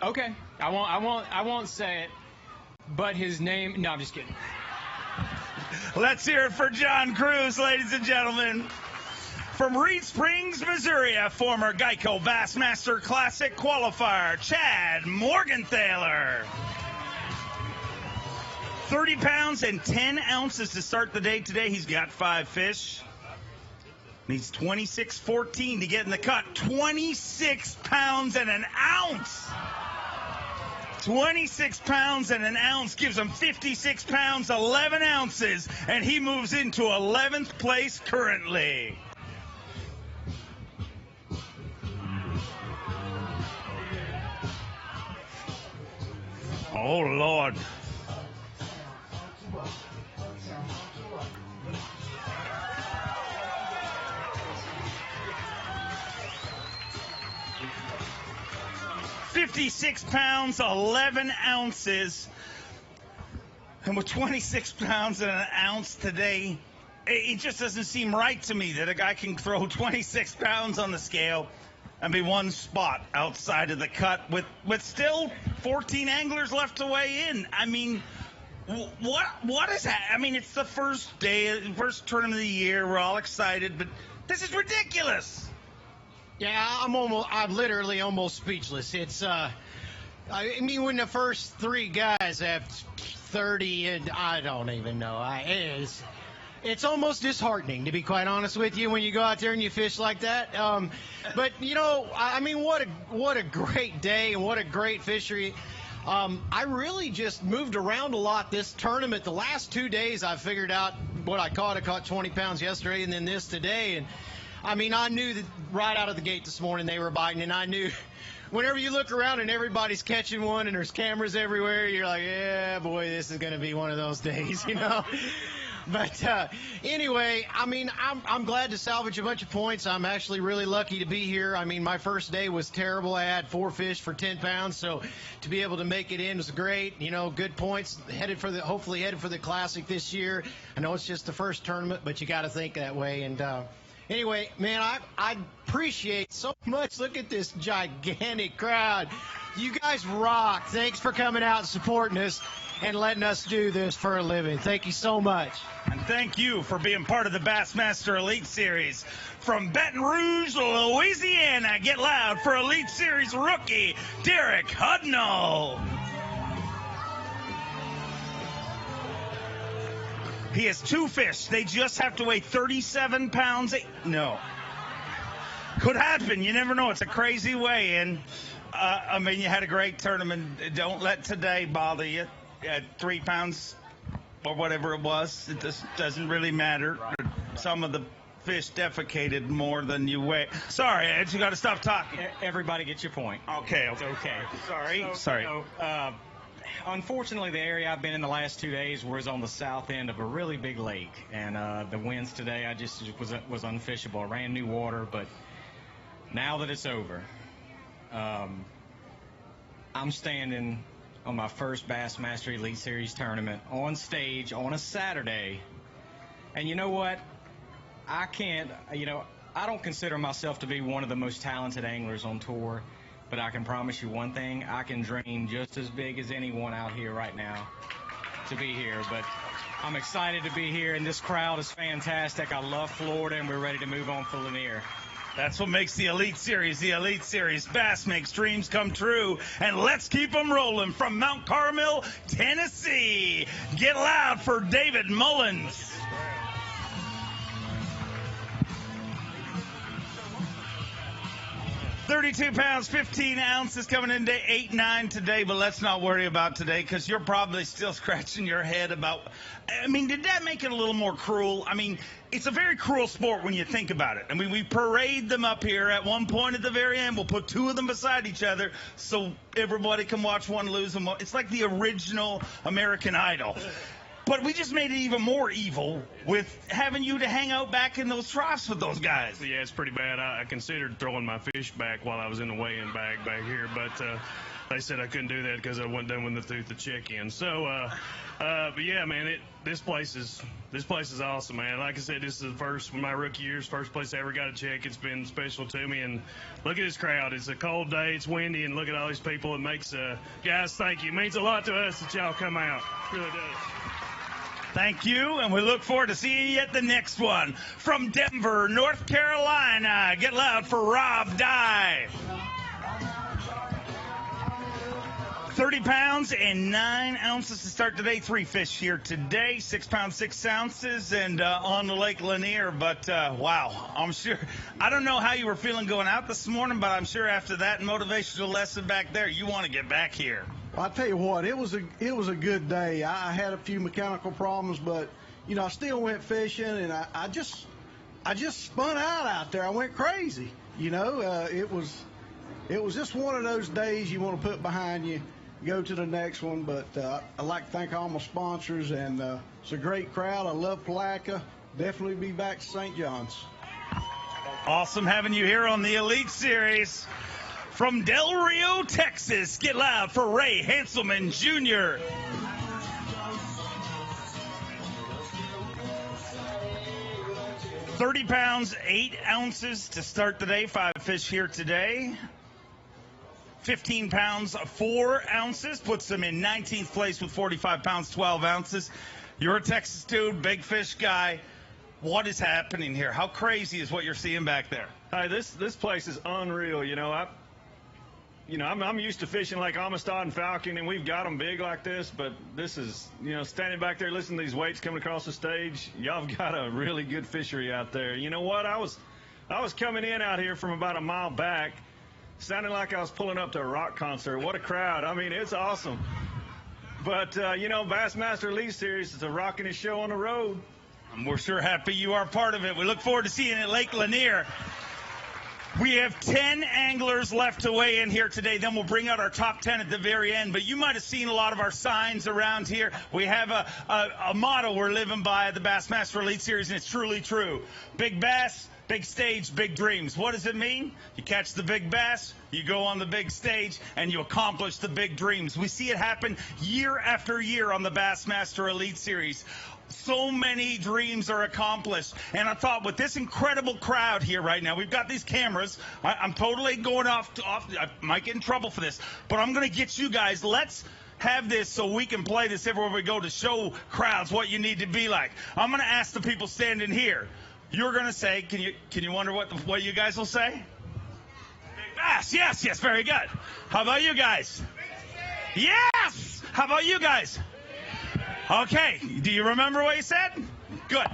Okay. I won't say it, but his name, no, I'm just kidding. Let's hear it for John Cruz, ladies and gentlemen. From Reed Springs, Missouri, a former Geico Bassmaster Classic qualifier, Chad Morgenthaler. 30 pounds and 10 ounces to start the day today. He's got 5 fish. Needs 26.14 to get in the cut. 26 pounds and an ounce. 26 pounds and an ounce gives him 56 pounds, 11 ounces, and he moves into 11th place currently. Oh, Lord. $56 pounds, 11 ounces. And with 26 pounds and an ounce today, it just doesn't seem right to me that a guy can throw 26 pounds on the scale and be one spot outside of the cut with still 14 anglers left to weigh in. I mean, what is that? I mean, it's the first tournament of the year. We're all excited, but this is ridiculous. Yeah, I'm literally almost speechless. It's, I mean, when the first three guys have 30, and I don't even know. It's almost disheartening, to be quite honest with you, when you go out there and you fish like that. But, you know, I mean, what a great day and what a great fishery. I really just moved around a lot this tournament. The last 2 days I figured out what I caught. I caught 20 pounds yesterday and then this today. And, I mean, I knew that right out of the gate this morning they were biting, and I knew whenever you look around and everybody's catching one and there's cameras everywhere, you're like, yeah, boy, this is going to be one of those days, you know. But anyway, I mean, I'm glad to salvage a bunch of points. I'm actually really lucky to be here. I mean, my first day was terrible. I had 4 fish for 10 pounds, so to be able to make it in was great. You know, good points. Hopefully headed for the Classic this year. I know it's just the first tournament, but you got to think that way. And anyway, man, I appreciate so much. Look at this gigantic crowd. You guys rock. Thanks for coming out and supporting us and letting us do this for a living. Thank you so much. And thank you for being part of the Bassmaster Elite Series. From Baton Rouge, Louisiana, get loud for Elite Series rookie Derek Hutton. He has 2 fish. They just have to weigh 37 pounds. No. Could happen. You never know. It's a crazy weigh-in. I mean, you had a great tournament. Don't let today bother you. At 3 pounds or whatever it was, it just doesn't really matter. Some of the fish defecated more than you weigh. Sorry, Ed, you got to stop talking. Everybody gets your point. Okay. It's okay. Sorry. Unfortunately, the area I've been in the last 2 days was on the south end of a really big lake, and the winds today I just was unfishable. I ran new water, but now that it's over, I'm standing on my first Bassmaster Elite Series tournament on stage on a Saturday. And you know what? I don't consider myself to be one of the most talented anglers on tour, but I can promise you one thing: I can dream just as big as anyone out here right now to be here. But I'm excited to be here, and this crowd is fantastic. I love Florida, and we're ready to move on for Lanier. That's what makes the Elite Series the Elite Series. Bass makes dreams come true, and let's keep them rolling from Mount Carmel, Tennessee. Get loud for David Mullins. $32 pounds, 15 ounces coming into 8-9 today, but let's not worry about today because you're probably still scratching your head about, I mean, did that make it a little more cruel? I mean, it's a very cruel sport when you think about it. I mean, we parade them up here at one point at the very end. We'll put 2 of them beside each other so everybody can watch one lose them. It's like the original American Idol. But we just made it even more evil with having you to hang out back in those troughs with those guys. Yeah, it's pretty bad. I considered throwing my fish back while I was in the weigh-in bag back here, but they said I couldn't do that because I wasn't done with the tooth of chicken. So, but yeah, man, this place is awesome, man. Like I said, this is my rookie year's first place I ever got a check. It's been special to me, and look at this crowd. It's a cold day, it's windy, and look at all these people. It makes guys, thank you. It means a lot to us that y'all come out. It really does. Thank you, and we look forward to seeing you at the next one. From Denver, North Carolina, get loud for Rob Dye. 30 pounds and 9 ounces to start today. 3 fish here today, 6 pounds, 6 ounces, and on the Lake Lanier. But, wow, I'm sure, I don't know how you were feeling going out this morning, but I'm sure after that motivational lesson back there, you want to get back here. I'll tell you what, it was a good day. I had a few mechanical problems, but you know, I still went fishing, and I just spun out there. I went crazy. You know, it was just one of those days you want to put behind you, go to the next one. But I'd like to thank all my sponsors, and it's a great crowd. I love Palatka. Definitely be back to St. John's. Awesome having you here on the Elite Series. From Del Rio, Texas, get loud for Ray Hanselman Jr. 30 pounds, 8 ounces to start the day. 5 fish here today. 15 pounds, 4 ounces. Puts them in 19th place with 45 pounds, 12 ounces. You're a Texas dude, big fish guy. What is happening here? How crazy is what you're seeing back there? Hey, this place is unreal. I'm used to fishing like Amistad and Falcon, and we've got them big like this, but this is, standing back there listening to these weights coming across the stage, y'all have got a really good fishery out there. You know what? I was coming in out here from about a mile back, sounded like I was pulling up to a rock concert. What a crowd. I mean, it's awesome. But, Bassmaster Elite Series is a rockin' show on the road. And we're sure happy you are part of it. We look forward to seeing you at Lake Lanier. We have 10 anglers left to weigh in here today. Then we'll bring out our top 10 at the very end. But you might have seen a lot of our signs around here. We have a motto we're living by at the Bassmaster Elite Series, and it's truly true. Big bass, big stage, big dreams. What does it mean? You catch the big bass, you go on the big stage, and you accomplish the big dreams. We see it happen year after year on the Bassmaster Elite Series. So many dreams are accomplished. And I thought with this incredible crowd here right now, we've got these cameras. I'm totally going off. I might get in trouble for this, but I'm going to get you guys. Let's have this so we can play this everywhere we go to show crowds what you need to be like. I'm going to ask the people standing here. You're going to say, can you wonder what you guys will say? Big bass. Yes, very good. How about you guys? Yes! How about you guys? Okay, do you remember what you said? Good.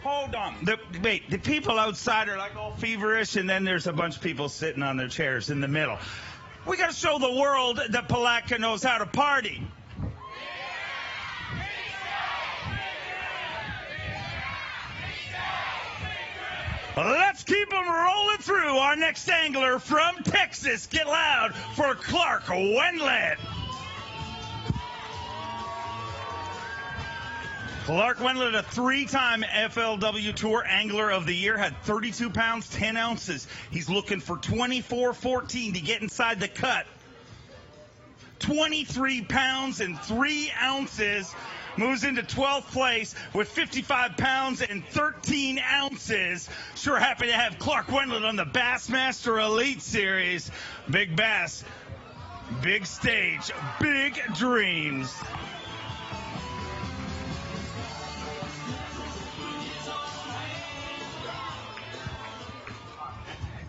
Hold on. The people outside are like all feverish, and then there's a bunch of people sitting on their chairs in the middle. We got to show the world that Palatka knows how to party. Let's keep them rolling through. Our next angler from Texas. Get loud for Clark Wendlandt. Clark Wendlandt, a 3-time FLW Tour Angler of the Year, had 32 pounds, 10 ounces. He's looking for 24-14 to get inside the cut. 23 pounds and 3 ounces. Moves into 12th place with 55 pounds and 13 ounces. Sure happy to have Clark Wendlandt on the Bassmaster Elite Series. Big bass, big stage, big dreams.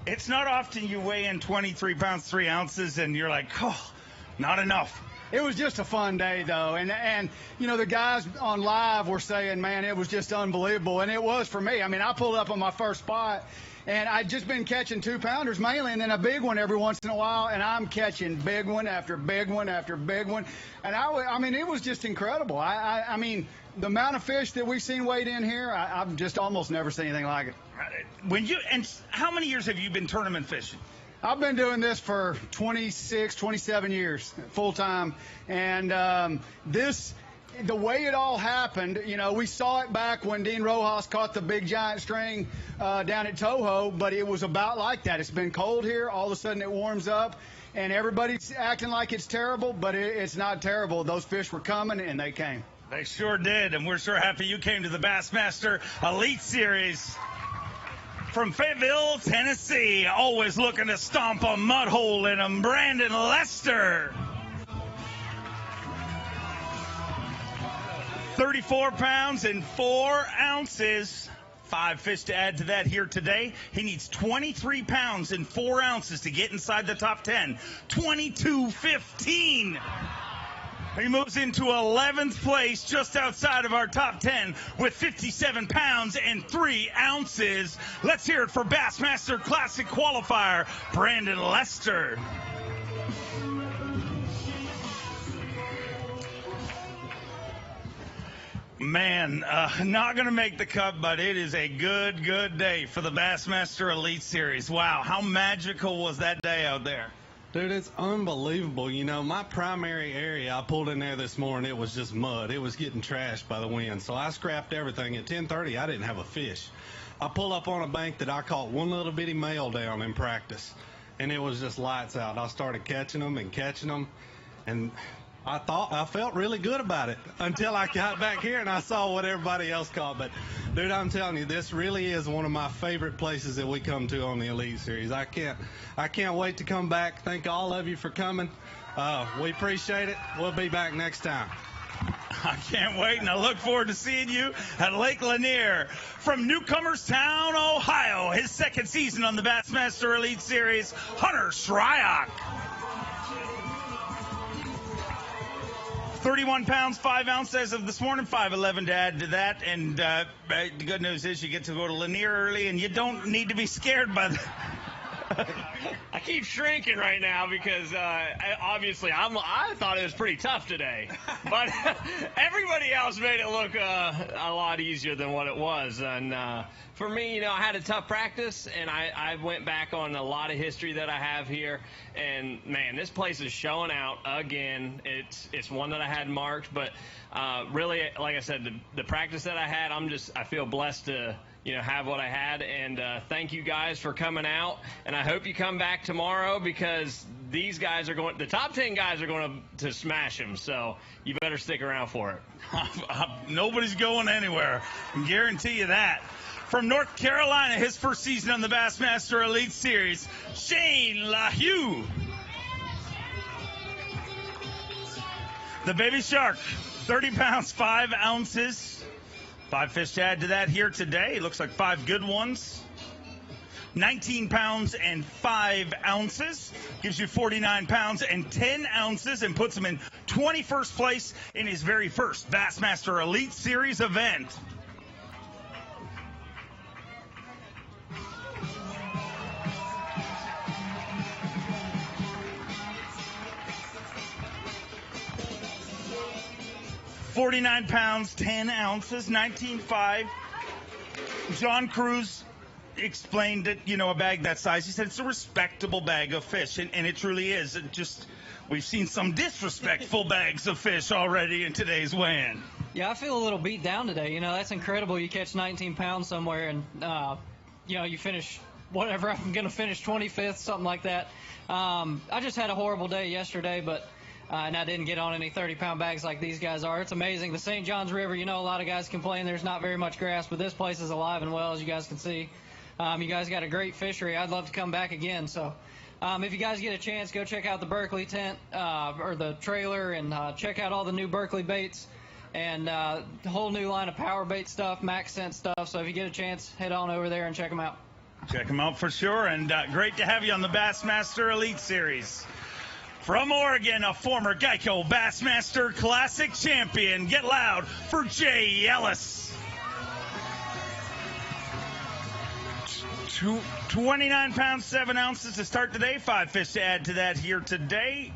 It's not often you weigh in 23 pounds, 3 ounces, and you're like, oh, not enough. It was just a fun day, though, and the guys on live were saying, man, it was just unbelievable, and it was for me. I mean, I pulled up on my first spot, and I'd just been catching 2-pounders mainly, and then a big one every once in a while, and I'm catching big one after big one after big one, and I mean, it was just incredible. I mean, the amount of fish that we've seen weighed in here, I've just almost never seen anything like it. And how many years have you been tournament fishing? I've been doing this for 26, 27 years, full time. And the way it all happened, we saw it back when Dean Rojas caught the big giant string down at Toho, but it was about like that. It's been cold here. All of a sudden it warms up, and everybody's acting like it's terrible, but it's not terrible. Those fish were coming, and they came. They sure did, and we're sure happy you came to the Bassmaster Elite Series. From Fayetteville, Tennessee, always looking to stomp a mud hole in him, Brandon Lester. 34 pounds and 4 ounces. 5 fish to add to that here today. He needs 23 pounds and 4 ounces to get inside the top 10. 22-15. He moves into 11th place, just outside of our top 10, with 57 pounds and 3 ounces. Let's hear it for Bassmaster Classic qualifier, Brandon Lester. Man, not going to make the cut, but it is a good day for the Bassmaster Elite Series. Wow, how magical was that day out there? Dude, it's unbelievable. My primary area, I pulled in there this morning, it was just mud. It was getting trashed by the wind. So I scrapped everything. At 10:30, I didn't have a fish. I pull up on a bank that I caught one little bitty male down in practice, and it was just lights out. I started catching them, And I felt really good about it until I got back here and I saw what everybody else caught. But, dude, I'm telling you, this really is one of my favorite places that we come to on the Elite Series. I can't wait to come back. Thank all of you for coming. We appreciate it. We'll be back next time. I can't wait, and I look forward to seeing you at Lake Lanier. From Newcomerstown, Ohio, his second season on the Bassmaster Elite Series, Hunter Shryock. 31 pounds, 5 ounces as of this morning, 5'11" to add to that. And the good news is you get to go to Lanier early, and you don't need to be scared by the... I keep shrinking right now because obviously I thought it was pretty tough today, but everybody else made it look a lot easier than what it was. And for me, I had a tough practice, and I went back on a lot of history that I have here. And man, this place is showing out again. It's one that I had marked, but really, like I said, the practice that I had, I feel blessed to have what I had, and thank you guys for coming out, and I hope you come back tomorrow because the top 10 guys are going to smash them, so you better stick around for it. Nobody's going anywhere, I can guarantee you that. From North Carolina, his first season on the Bassmaster Elite Series, L Hugh. The Baby Shark, 30 pounds, 5 ounces. 5 fish to add to that here today. Looks like 5 good ones. 19 pounds and 5 ounces. Gives you 49 pounds and 10 ounces and puts him in 21st place in his very first Bassmaster Elite Series event. $49 pounds, 10 ounces, 19.5. John Cruz explained that, a bag that size, he said it's a respectable bag of fish, and it truly is. We've seen some disrespectful bags of fish already in today's weigh-in. Yeah, I feel a little beat down today. That's incredible. You catch 19 pounds somewhere, and, you finish whatever. I'm going to finish 25th, something like that. I just had a horrible day yesterday, but... and I didn't get on any 30-pound bags like these guys are. It's amazing. The St. Johns River, a lot of guys complain there's not very much grass, but this place is alive and well, as you guys can see. You guys got a great fishery. I'd love to come back again. So if you guys get a chance, go check out the Berkeley tent or the trailer and check out all the new Berkeley baits and the whole new line of power bait stuff, Max Scent stuff. So if you get a chance, head on over there and check them out. Check them out for sure, and great to have you on the Bassmaster Elite Series. From Oregon, a former Geico Bassmaster Classic champion. Get loud for Jay Ellis. 29 pounds, 7 ounces to start today. 5 fish to add to that here today.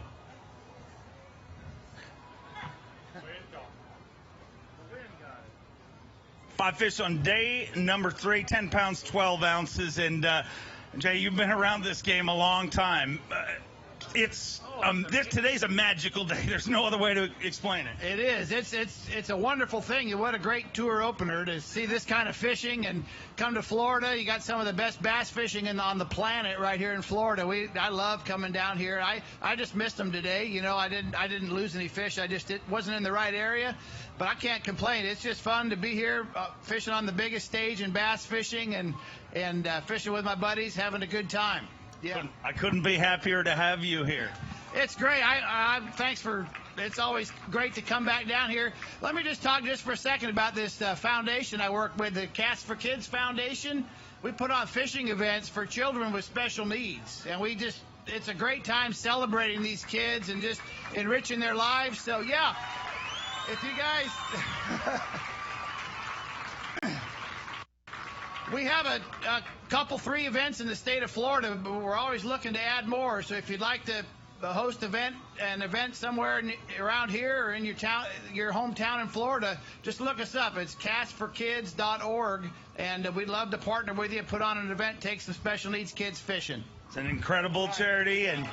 Five fish on day number 3, 10 pounds, 12 ounces. And, Jay, you've been around this game a long time. Today's a magical day. There's no other way to explain it. It is. It's a wonderful thing. What a great tour opener to see this kind of fishing and come to Florida. You got some of the best bass fishing on the planet right here in Florida. I love coming down here. I just missed them today. I didn't lose any fish. It wasn't in the right area, but I can't complain. It's just fun to be here fishing on the biggest stage in bass fishing and fishing with my buddies, having a good time. Yeah. I couldn't be happier to have you here. It's great. It's always great to come back down here. Let me just talk just for a second about this foundation I work with, the Cast for Kids Foundation. We put on fishing events for children with special needs, and it's a great time celebrating these kids and just enriching their lives. So, yeah, if you guys... We have a couple, 3 events in the state of Florida, but we're always looking to add more. So if you'd like to host an event somewhere around here or in your hometown in Florida, just look us up. It's castforkids.org, and we'd love to partner with you, put on an event, take some special needs kids fishing. It's an incredible charity and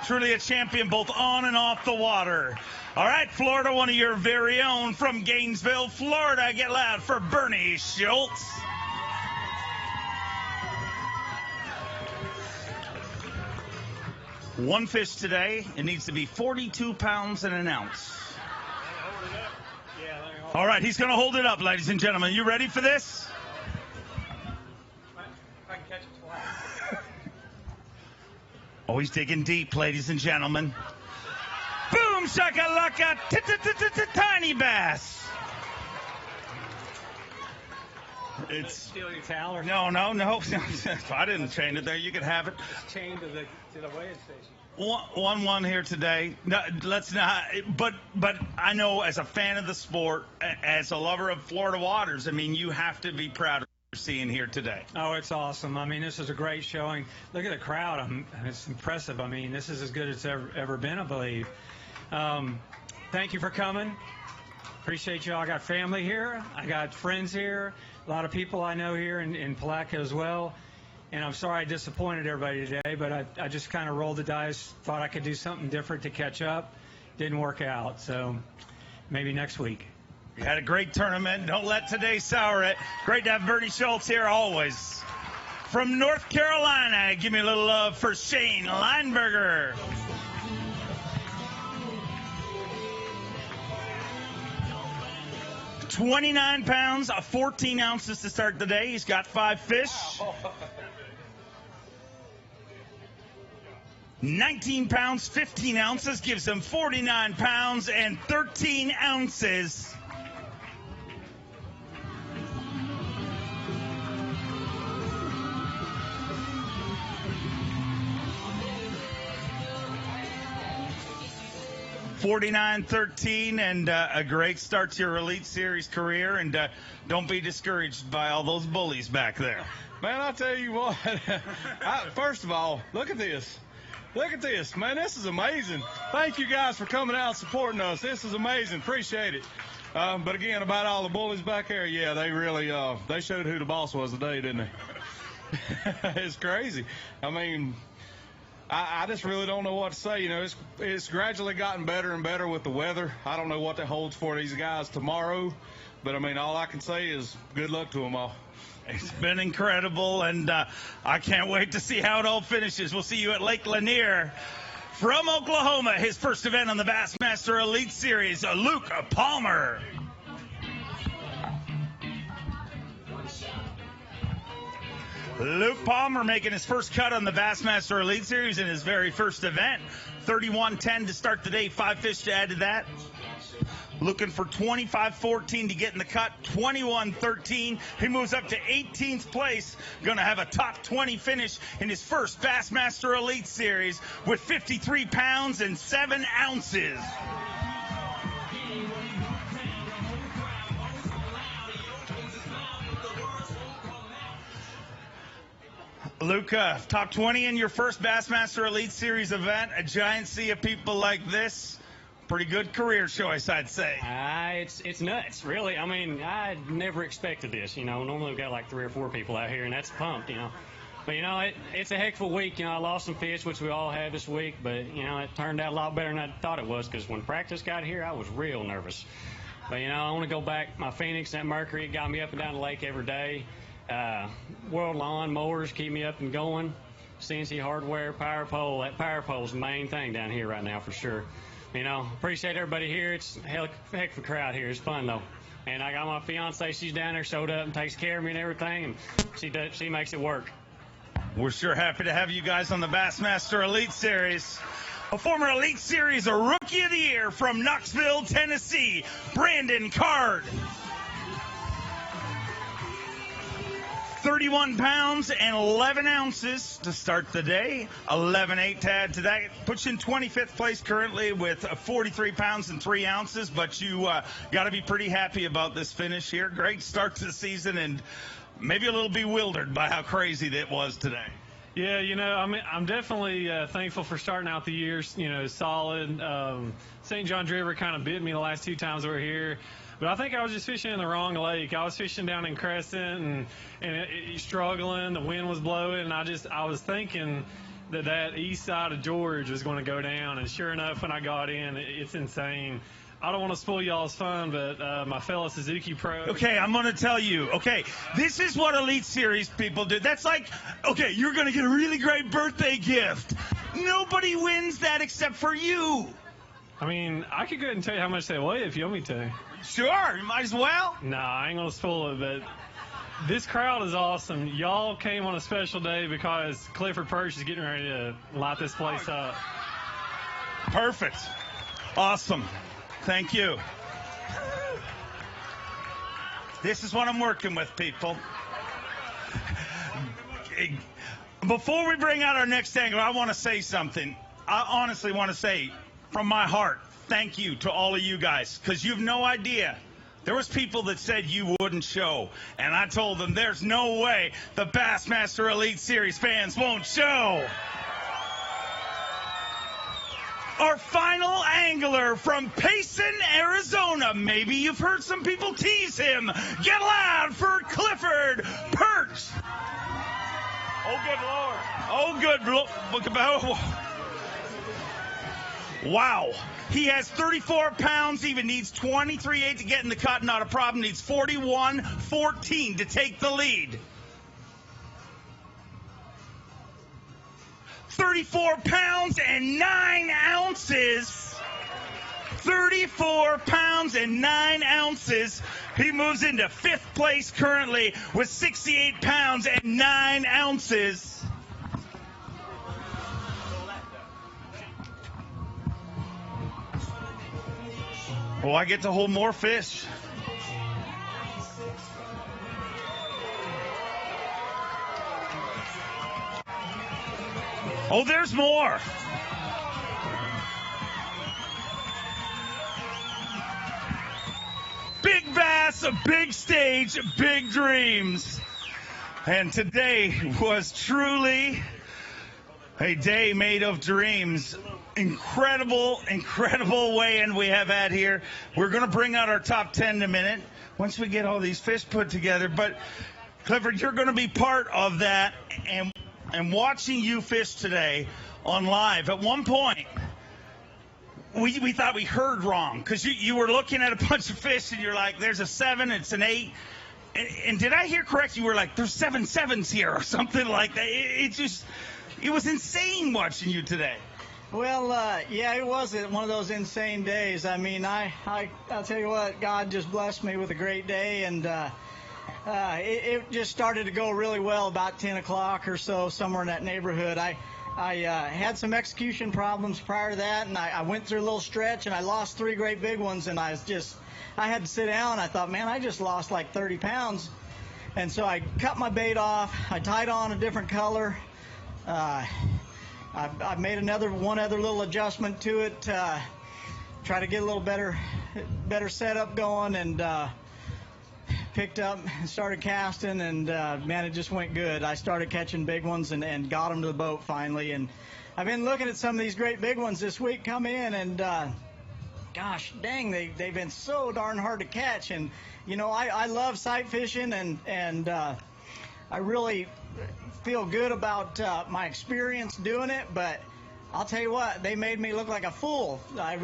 truly a champion both on and off the water. All right, Florida, one of your very own from Gainesville, Florida. Get loud for Bernie Schultz. One fish today. It needs to be 42 pounds and an ounce. All right, he's going to hold it up, ladies and gentlemen. You ready for this? I can catch it twice. Oh, he's digging deep, ladies and gentlemen. Boom, shakalaka, tiny bass. It's steal your towel or no. I didn't chain it there. You can have it. It's chained to the weighing station. 1-1 here today. No, let's not. But I know as a fan of the sport, as a lover of Florida waters, I mean, you have to be proud of what you're seeing here today. Oh, it's awesome. I mean, this is a great showing. Look at the crowd. It's impressive. I mean, this is as good as it's ever been, I believe. Thank you for coming. Appreciate y'all. I got family here. I got friends here. A lot of people I know here in Palatka as well. And I'm sorry I disappointed everybody today, but I just kind of rolled the dice, thought I could do something different to catch up. Didn't work out, so maybe next week. You had a great tournament. Don't let today sour it. Great to have Bernie Schultz here always. From North Carolina, give me a little love for Shane Lineberger. $29 pounds, 14 ounces to start the day. He's got 5 fish. 19 pounds, 15 ounces gives him 49 pounds and 13 ounces. $49.13 and a great start to your Elite Series career. And don't be discouraged by all those bullies back there. Man, I tell you what, first of all, look at this. Look at this, man, this is amazing. Thank you guys for coming out and supporting us. This is amazing, appreciate it. But again, about all the bullies back there, yeah, they really, they showed who the boss was today, didn't they? It's crazy. I mean, I just really don't know what to say. You know, it's gradually gotten better and better with the weather. I don't know what that holds for these guys tomorrow, but I mean, all I can say is good luck to them all. It's been incredible, and I can't wait to see how it all finishes. We'll see you at Lake Lanier. From Oklahoma, his first event on the Bassmaster Elite Series, Luke Palmer. Luke Palmer making his first cut on the Bassmaster Elite Series in his very first event. 31.10 to start the day, 5 fish to add to that. Looking for 25.14 to get in the cut, 21.13. He moves up to 18th place. Going to have a top 20 finish in his first Bassmaster Elite Series with 53 pounds and 7 ounces. Luca, top 20 in your first Bassmaster Elite Series event, a giant sea of people like this. Pretty good career choice, I'd say. It's nuts, really. I mean, I never expected this. You know, normally we've got like 3 or 4 people out here, and that's pumped, you know. But, you know, it's a heck of a week. You know, I lost some fish, which we all had this week, but, you know, it turned out a lot better than I thought it was because when practice got here, I was real nervous. But, you know, I want to go back. My Phoenix, that Mercury, got me up and down the lake every day. World Lawn Mowers keep me up and going. CNC Hardware, Power Pole. That Power Pole's the main thing down here right now for sure. You know, appreciate everybody here. It's a heck of a crowd here. It's fun, though. And I got my fiance. She's down there, showed up and takes care of me and everything, and she makes it work. We're sure happy to have you guys on the Bassmaster Elite Series. A former Elite Series Rookie of the Year from Knoxville, Tennessee, Brandon Card. 31 pounds and 11 ounces to start the day. 11.8 to add to that. Puts you in 25th place currently with 43 pounds and 3 ounces, but you got to be pretty happy about this finish here. Great start to the season and maybe a little bewildered by how crazy that was today. Yeah, you know, I mean, I'm definitely thankful for starting out the year, you know, solid. St. John's River kind of bit me the last 2 times we were here. But I think I was just fishing in the wrong lake. I was fishing down in Crescent and struggling. The wind was blowing, and I was thinking that east side of George was going to go down. And sure enough, when I got in, it's insane. I don't want to spoil y'all's fun, but my fellow Suzuki Pro. Okay, I'm going to tell you. Okay, this is what Elite Series people do. That's like, okay, you're going to get a really great birthday gift. Nobody wins that except for you. I mean, I could go ahead and tell you how much they weigh if you want me to. Sure, you might as well. Nah, I ain't going to spoil it, but this crowd is awesome. Y'all came on a special day because Clifford Perch is getting ready to light this place up. Perfect. Awesome. Thank you. This is what I'm working with, people. Before we bring out our next angler, I want to say something. I honestly want to say, from my heart, thank you to all of you guys, because you have no idea. There was people that said you wouldn't show, and I told them there's no way the Bassmaster Elite Series fans won't show. Our final angler from Payson, Arizona. Maybe you've heard some people tease him. Get loud for Clifford Perch. Oh, good Lord. Oh, good Lord. Look about. Wow. He has 34 pounds, even needs 23.8 to get in the cut, not a problem. Needs 41.14 to take the lead. 34 pounds and 9 ounces. 34 pounds and 9 ounces. He moves into 5th place currently with 68 pounds and 9 ounces. Oh, I get to hold more fish. Oh, there's more. Big bass, a big stage, big dreams. And today was truly a day made of dreams. Incredible, incredible weigh-in we have had here. We're going to bring out our top 10 in a minute once we get all these fish put together. But, Clifford, you're going to be part of that. And watching you fish today on live, at one point, we thought we heard wrong because you were looking at a bunch of fish and you're like, there's a 7, it's an 8. And did I hear correct? You were like, there's 7 7s here or something like that. It was insane watching you today. Well, yeah, it was one of those insane days. I mean, I'll tell you what, God just blessed me with a great day, and it just started to go really well about 10 o'clock or so, somewhere in that neighborhood. I had some execution problems prior to that, and I went through a little stretch, and I lost 3 great big ones, and I had to sit down. I thought, man, I just lost like 30 pounds. And so I cut my bait off. I tied on a different color. I made one other little adjustment to it, try to get a little better setup going, and picked up and started casting, and man, it just went good. I started catching big ones and got them to the boat finally. And I've been looking at some of these great big ones this week come in, and gosh dang, they've been so darn hard to catch. And you know, I love sight fishing, and I really feel good about my experience doing it, but I'll tell you what, they made me look like a fool. I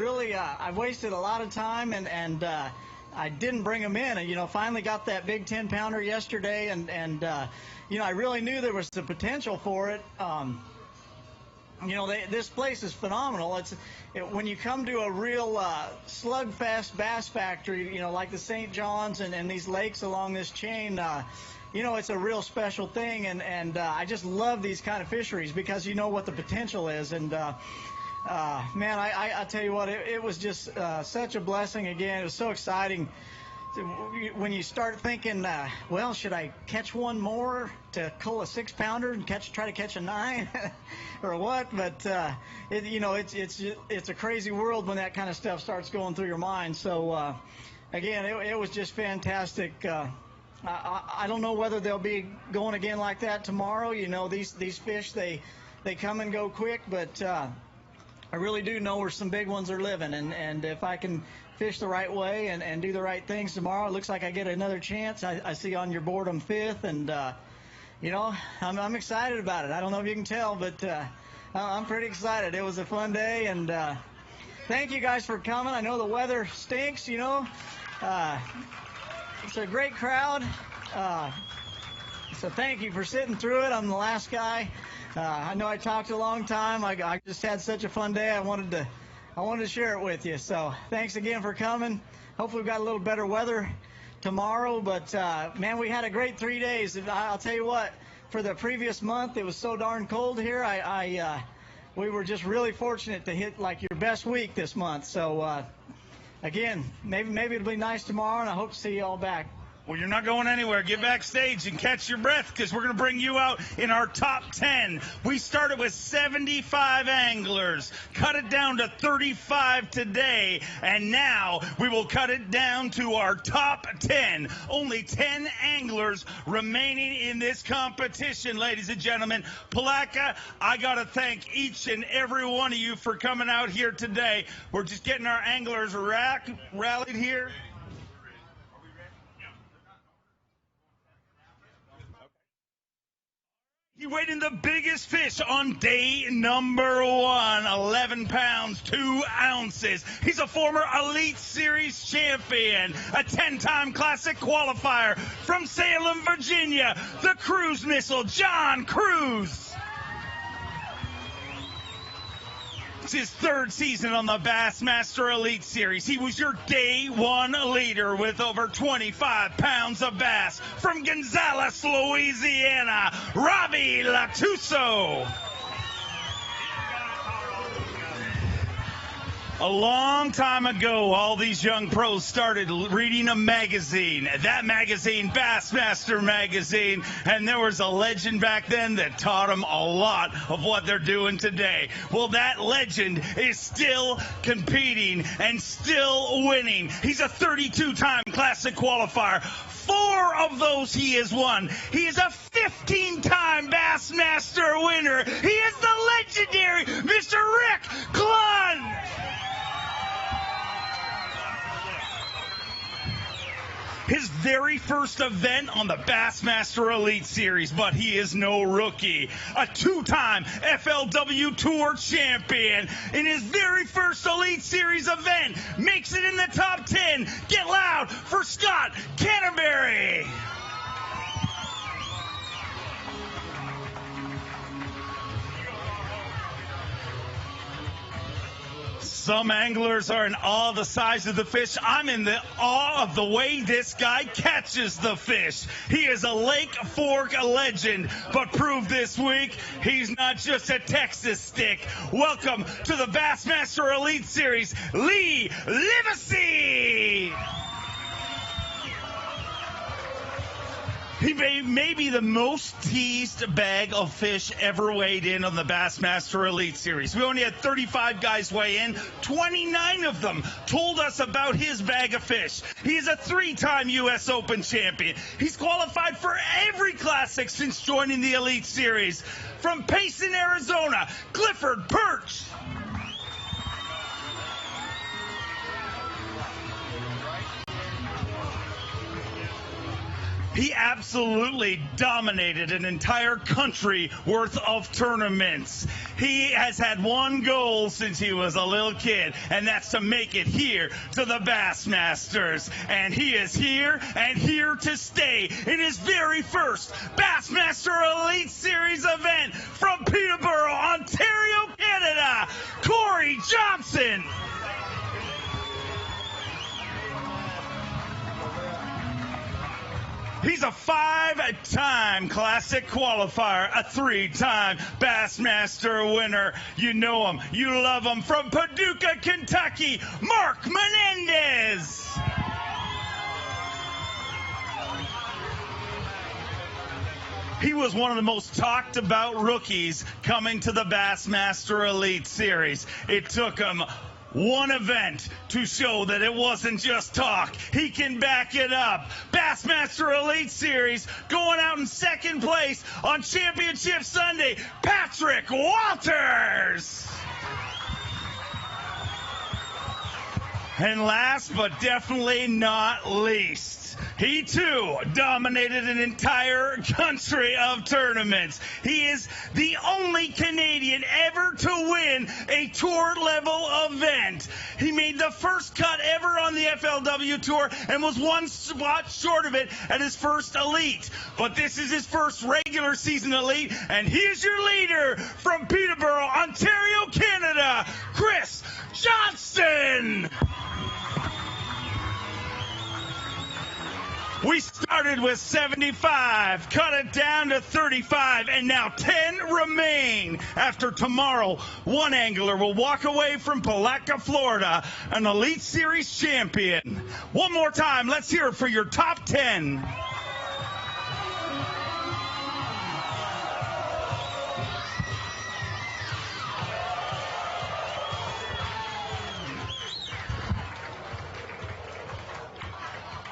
wasted a lot of time, and I didn't bring them in. You know, finally got that big 10-pounder yesterday, and you know, I really knew there was the potential for it. You know, this place is phenomenal. When you come to a real slugfest bass factory, you know, like the St. John's and these lakes along this chain, you know, it's a real special thing, and I just love these kind of fisheries because you know what the potential is. And man, I tell you what, it was just such a blessing again. It was so exciting when you start thinking, well, should I catch one more to cull a 6-pounder and try to catch a 9 or what? But you know, it's a crazy world when that kind of stuff starts going through your mind. So again, it was just fantastic. I don't know whether they'll be going again like that tomorrow. You know, these fish, they come and go quick, but I really do know where some big ones are living, and if I can fish the right way and do the right things tomorrow, it looks like I get another chance. I see on your board I'm 5th, and you know, I'm excited about it. I don't know if you can tell, but I'm pretty excited. It was a fun day, and thank you guys for coming. I know the weather stinks, you know. It's a great crowd, so thank you for sitting through it. I'm the last guy I know I talked a long time. I just had such a fun day. I wanted to share it with you. So thanks again for coming. Hopefully we've got a little better weather tomorrow. But, man, we had a great 3 days. I'll tell you what, for the previous month, it was so darn cold here. We were just really fortunate to hit, like, your best week this month. So, again, maybe it'll be nice tomorrow, and I hope to see you all back. Well, you're not going anywhere. Get backstage and catch your breath, because we're going to bring you out in our top 10. We started with 75 anglers, cut it down to 35 today, and now we will cut it down to our top 10. Only 10 anglers remaining in this competition, ladies and gentlemen. Palatka, I got to thank each and every one of you for coming out here today. We're just getting our anglers rallied here. He weighed in the biggest fish on day number 1, 11 pounds, 2 ounces. He's a former Elite Series champion, a 10-time Classic qualifier from Salem, Virginia, the cruise missile, John Cruz. It's his 3rd season on the Bassmaster Elite Series. He was your day 1 leader with over 25 pounds of bass. From Gonzales, Louisiana, Ravi Latuso. A long time ago, all these young pros started reading a magazine. That magazine, Bassmaster magazine, and there was a legend back then that taught them a lot of what they're doing today. Well, that legend is still competing and still winning. He's a 32-time Classic qualifier. 4 of those he has won. He is a 15-time Bassmaster winner. He is the legendary Mr. Rick Clunn. His very first event on the Bassmaster Elite Series, but he is no rookie. A 2-time FLW Tour champion. In his very first Elite Series event, makes it in the top 10. Get loud for Scott Canterbury. Some anglers are in awe of the size of the fish. I'm in the awe of the way this guy catches the fish. He is a Lake Fork legend, but proved this week he's not just a Texas stick. Welcome to the Bassmaster Elite Series, Lee Livesey. He may be the most teased bag of fish ever weighed in on the Bassmaster Elite Series. We only had 35 guys weigh in. 29 of them told us about his bag of fish. He is a 3-time U.S. Open champion. He's qualified for every Classic since joining the Elite Series. From Payson, Arizona, Clifford Perch. He absolutely dominated an entire country worth of tournaments. He has had one goal since he was a little kid, and that's to make it here to the Bassmasters. And he is here and here to stay in his very first Bassmaster Elite Series event from Peterborough, Ontario, Canada, Torrey Johnston. He's a 5-time Classic qualifier, a 3-time Bassmaster winner. You know him, you love him. From Paducah, Kentucky, Marc Menendez. He was one of the most talked about rookies coming to the Bassmaster Elite Series. It took him one event to show that it wasn't just talk. He can back it up. Bassmaster Elite Series going out in 2nd place on Championship Sunday, Patrick Walters. And last but definitely not least, He, too, dominated an entire country of tournaments. He is the only Canadian ever to win a tour-level event. He made the first cut ever on the FLW Tour and was one spot short of it at his first Elite. But this is his first regular season Elite, and here's your leader from Peterborough, Ontario, Canada, Torrey Johnston. We started with 75, cut it down to 35, and now 10 remain. After tomorrow, one angler will walk away from Palatka, Florida, an Elite Series champion. One more time, let's hear it for your top 10.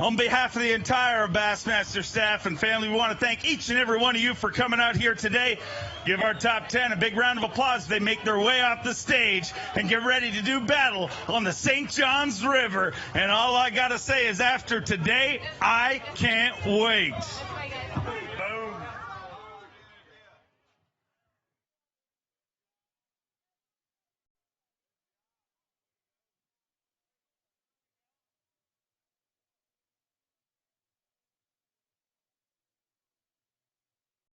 On behalf of the entire Bassmaster staff and family, we want to thank each and every one of you for coming out here today. Give our top 10 a big round of applause as they make their way off the stage and get ready to do battle on the St. Johns River. And all I got to say is after today, I can't wait.